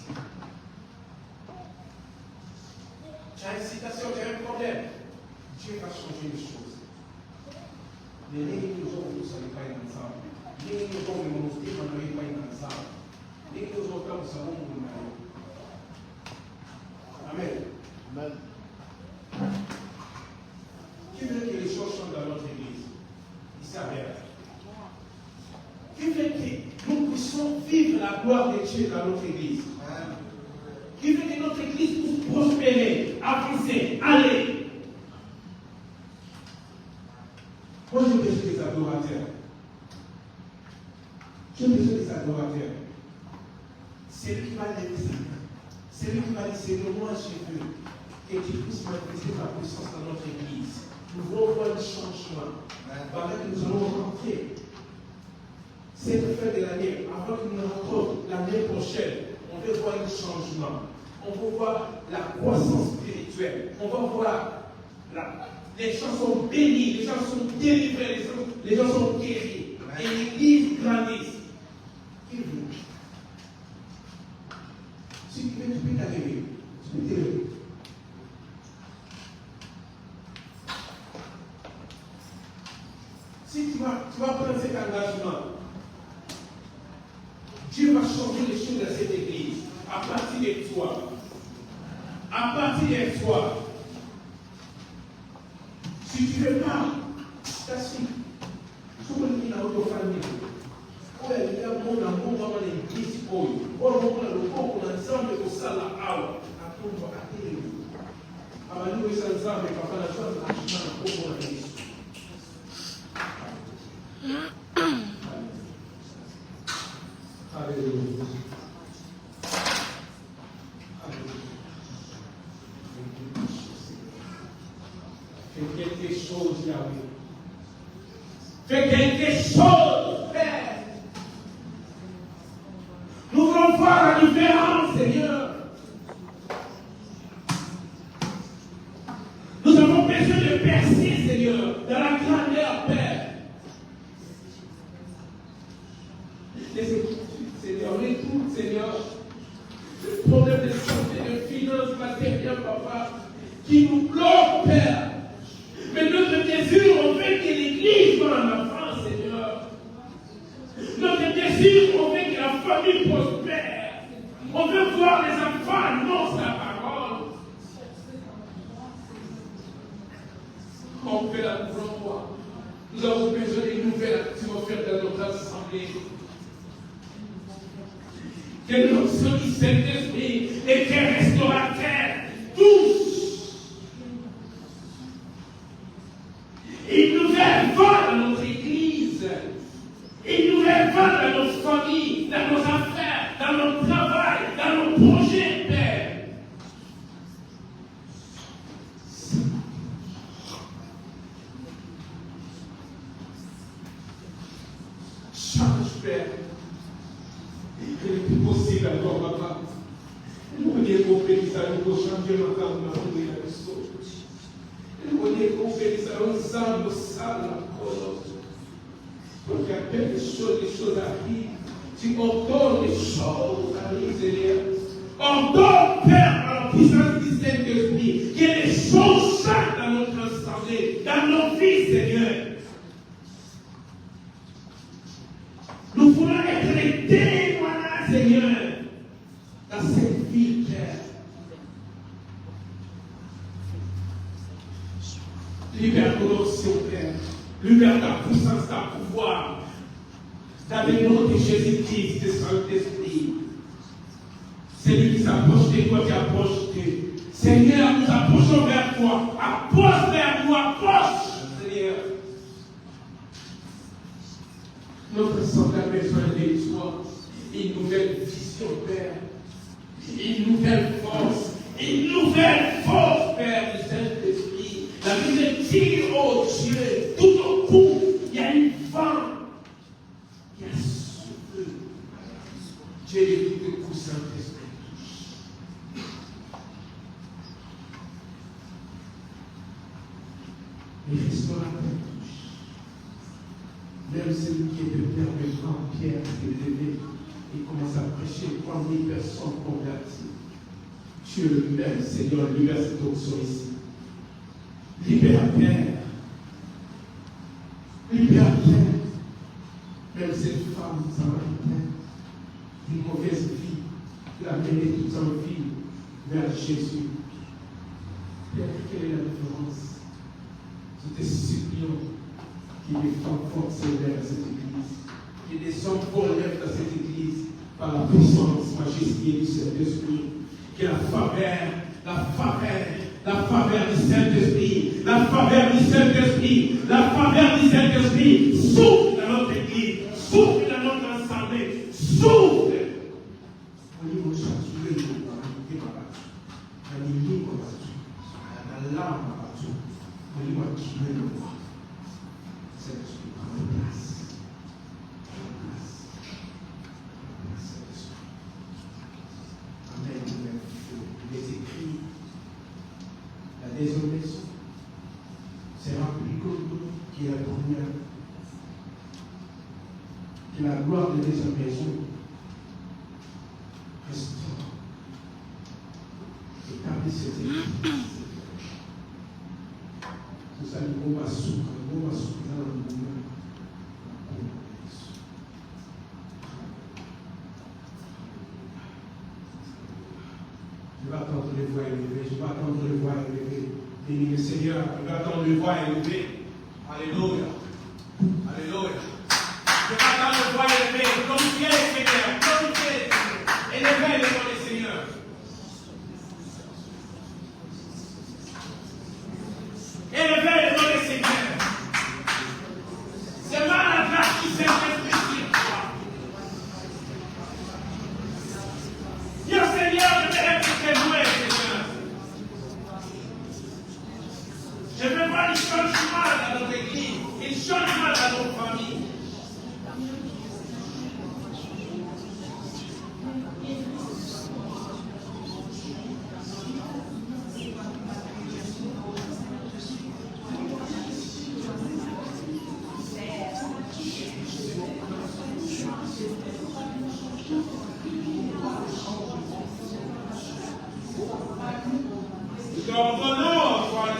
Tu as une situation, tu as un problème. Dieu va changer les choses. Les lignes nous ont tous pas ensemble. Les lignes nous ont montré qu'on n'avait pas ensemble. Les lignes nous ont comme ça, on nous Amen. Amen. Qui veut que les choses changent dans notre église? Il s'avère. Qui veut que nous puissions vivre la gloire de Dieu dans notre église? Qui veut que notre église puisse prospérer, avancer, aller? Moi, j'ai besoin des adorateurs. J'ai besoin des adorateurs. C'est lui qui va lever sa main. C'est lui qui va dire, Seigneur, moi, je veux que tu puisses manifester ta puissance dans notre église. Nous voulons voir un changement. Pendant que nous allons rentrer cette fin de l'année, avant que nous rentrons l'année prochaine, on veut voir un changement. On veut voir la croissance spirituelle. On va voir les gens sont bénis, les gens sont délivrés, les gens sont guéris. Et l'église grandit. Qui veut? Si tu veux, tu peux t'arriver. Tu peux t'arriver. Si tu vas prendre cet engagement, Dieu va changer les choses dans cette église à partir de toi. À partir de toi. Si tu ne veux pas, t'assis. Souvent, il y a une famille. Il y a un monde dans l'église. Il y a un monde dans l'ensemble de ça là. Attends, attends. Nous sommes ensemble, papa, la chose, la l'église. Alléluia. Fais quelque chose, Yahweh. Fais quelque chose, Père. Nous voulons voir la différence, Seigneur. Nous avons besoin de percer, Seigneur, dans la grandeur, Père. Les études, Seigneur, les troubles, Seigneur, le problème de santé, de finances, matériel, papa, qui nous bloquent, Père. Mais notre désir, on veut que l'Église soit en avance, Seigneur. Notre désir, on veut que la famille prospère. On veut voir les enfants annoncer la parole. On veut la voir. Nous avons besoin d'une nouvelle atmosphère dans notre assemblée. Que nous sommes Saint-Esprit Dieu m'attend à mourir la chose. Et on est confié, ça nous semble ça la cause. Donc il y a plein de choses, les choses arrivent. Tu ordonnes les choses arrivent, Seigneur. Ordonne, Père, par la puissance du Saint-Esprit, que les choses changent dans notre assemblée, dans nos vies, Seigneur. Nous voulons être les témoins, Seigneur, dans cette ville, Père. Libère ton onction, Père. Libère ta puissance, ta pouvoir. Dans le nom de Jésus-Christ, de Saint-Esprit. C'est lui qui s'approche de toi, qui approche de Dieu. Seigneur, nous approchons vers toi. Approche vers nous, approche, Seigneur. Notre sang a besoin de toi. Une nouvelle vision, Père. Une nouvelle force. Une nouvelle force, Père, du Saint-Esprit. La Bible dit, oh Dieu, tout au bout, il y a une vent qui a soufflé. Dieu est tout le coup, Saint-Esprit. Les restaurateurs touchent. Même celui qui est de Père, le grand Pierre, s'est levé et commence à prêcher 3000 personnes converties. Dieu lui-même, Seigneur, libère cette option ici. Libère Père. Libère Père. Même cette femme samaritaine, d'une mauvaise vie, qui a mené toute sa vie vers Jésus. Père, quelle est la différence? Nous te supplions qu'il y ait des femmes fortes dans cette église, qu'il y ait des hommes relèvent dans cette église par la puissance majestueuse du Saint-Esprit, que la faveur du Saint-Esprit, la faveur du Saint-Esprit, la faveur du Saint-Esprit souffle dans notre église, souffle dans notre assemblée, souffle. On y va chaturer, on va arriver par là. On y va par là. On a l'âme par là. On y va tuer le roi. Saint-Esprit, prends la place. Prends la place. Prends la place, Saint-Esprit. Amen. Il est écrit, la désolation sera plus grande que la première, que la gloire de sa maison restaure. Établis cette église. Nous allons à souffrir dans le monde. Je vais attendre les voix élevées. Je vais attendre les voix élevées. Bénis le Seigneur. Je vais attendre les voix élevées. Alléluia. Alléluia. Je vais attendre les voix élevées. Glorifiez le Seigneur. Glorifiez le Seigneur. Élevez le nom du Seigneur. Élevez le nom du Seigneur. C'est mal la grâce du Saint-Esprit sur toi. Dis au Seigneur, je vais être témoin, Seigneur. Je veux voir un changement dans notre église, un changement dans nos familles. Nous ordonnons,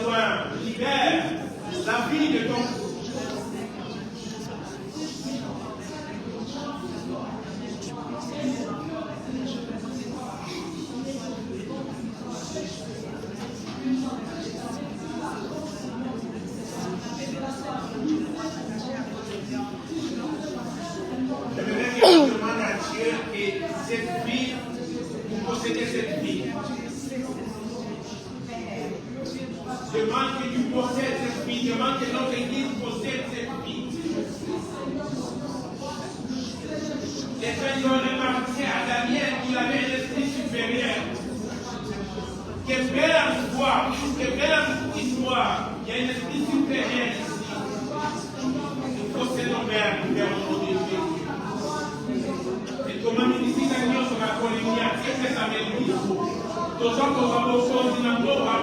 toi, libère la vie de ton Je demande à Dieu que cette vie, vous possédez cette vie. Demande que tu possèdes cette vie. Demande que notre église possède cette vie. Les frères ont remarqué à Daniel qu'il avait un esprit supérieur. Que Père voit, que Père puisse voir. Il y a un esprit supérieur ici. Il faut se nommer à nous vers le nom de Jésus. Et comment nous disons que nous sommes à Colombie, à Tiès, à Mélis. Nous sommes au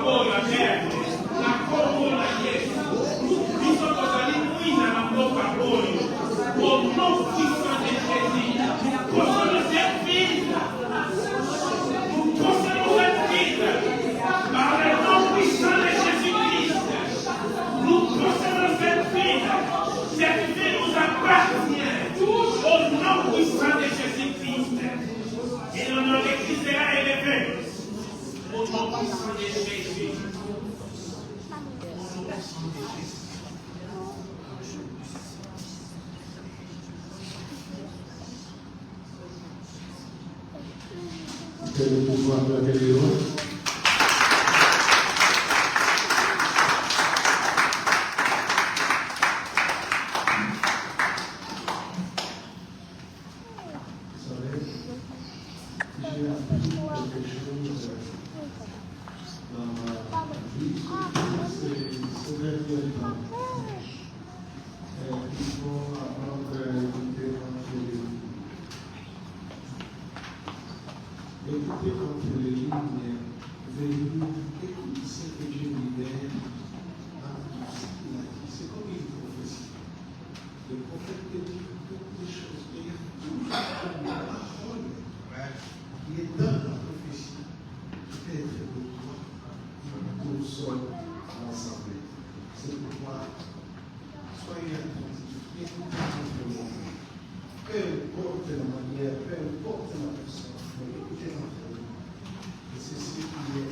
apoio aberto, na coluna Yesu. Isso eu gostaria muito na boca apoio. O nome puissant de Jésus. Possamos ser vidas. Possamos ser vidas. Par le nom puissant de Jésus-Christ. Nous possamos ser vidas. Cette vie nous appartient. Au nom puissant de Jésus-Christ. Et le nom de Christ sera élevé. Au nom puissant de Jésus. Que le pouvoir de la télévision. Vous savez, j'ai appris quelque chose dans ma vie, c'est dernier temps. Il faut apprendre à écouter entre les lignes. Écoutez entre les lignes, venez écouter ce que Dieu libère à tout ce qu'il a dit. C'est comme une prophétie. Le prophète te dit toutes les choses. Et il y a toujours la parole qui est dans la prophétie qui peut être de toi. Nous sommes ensemble. C'est pourquoi soyez attentifs, écoutez entre les lignes. Peu importe la manière, peu importe la personne, mais écoutez entre les lignes. Et c'est ce qui est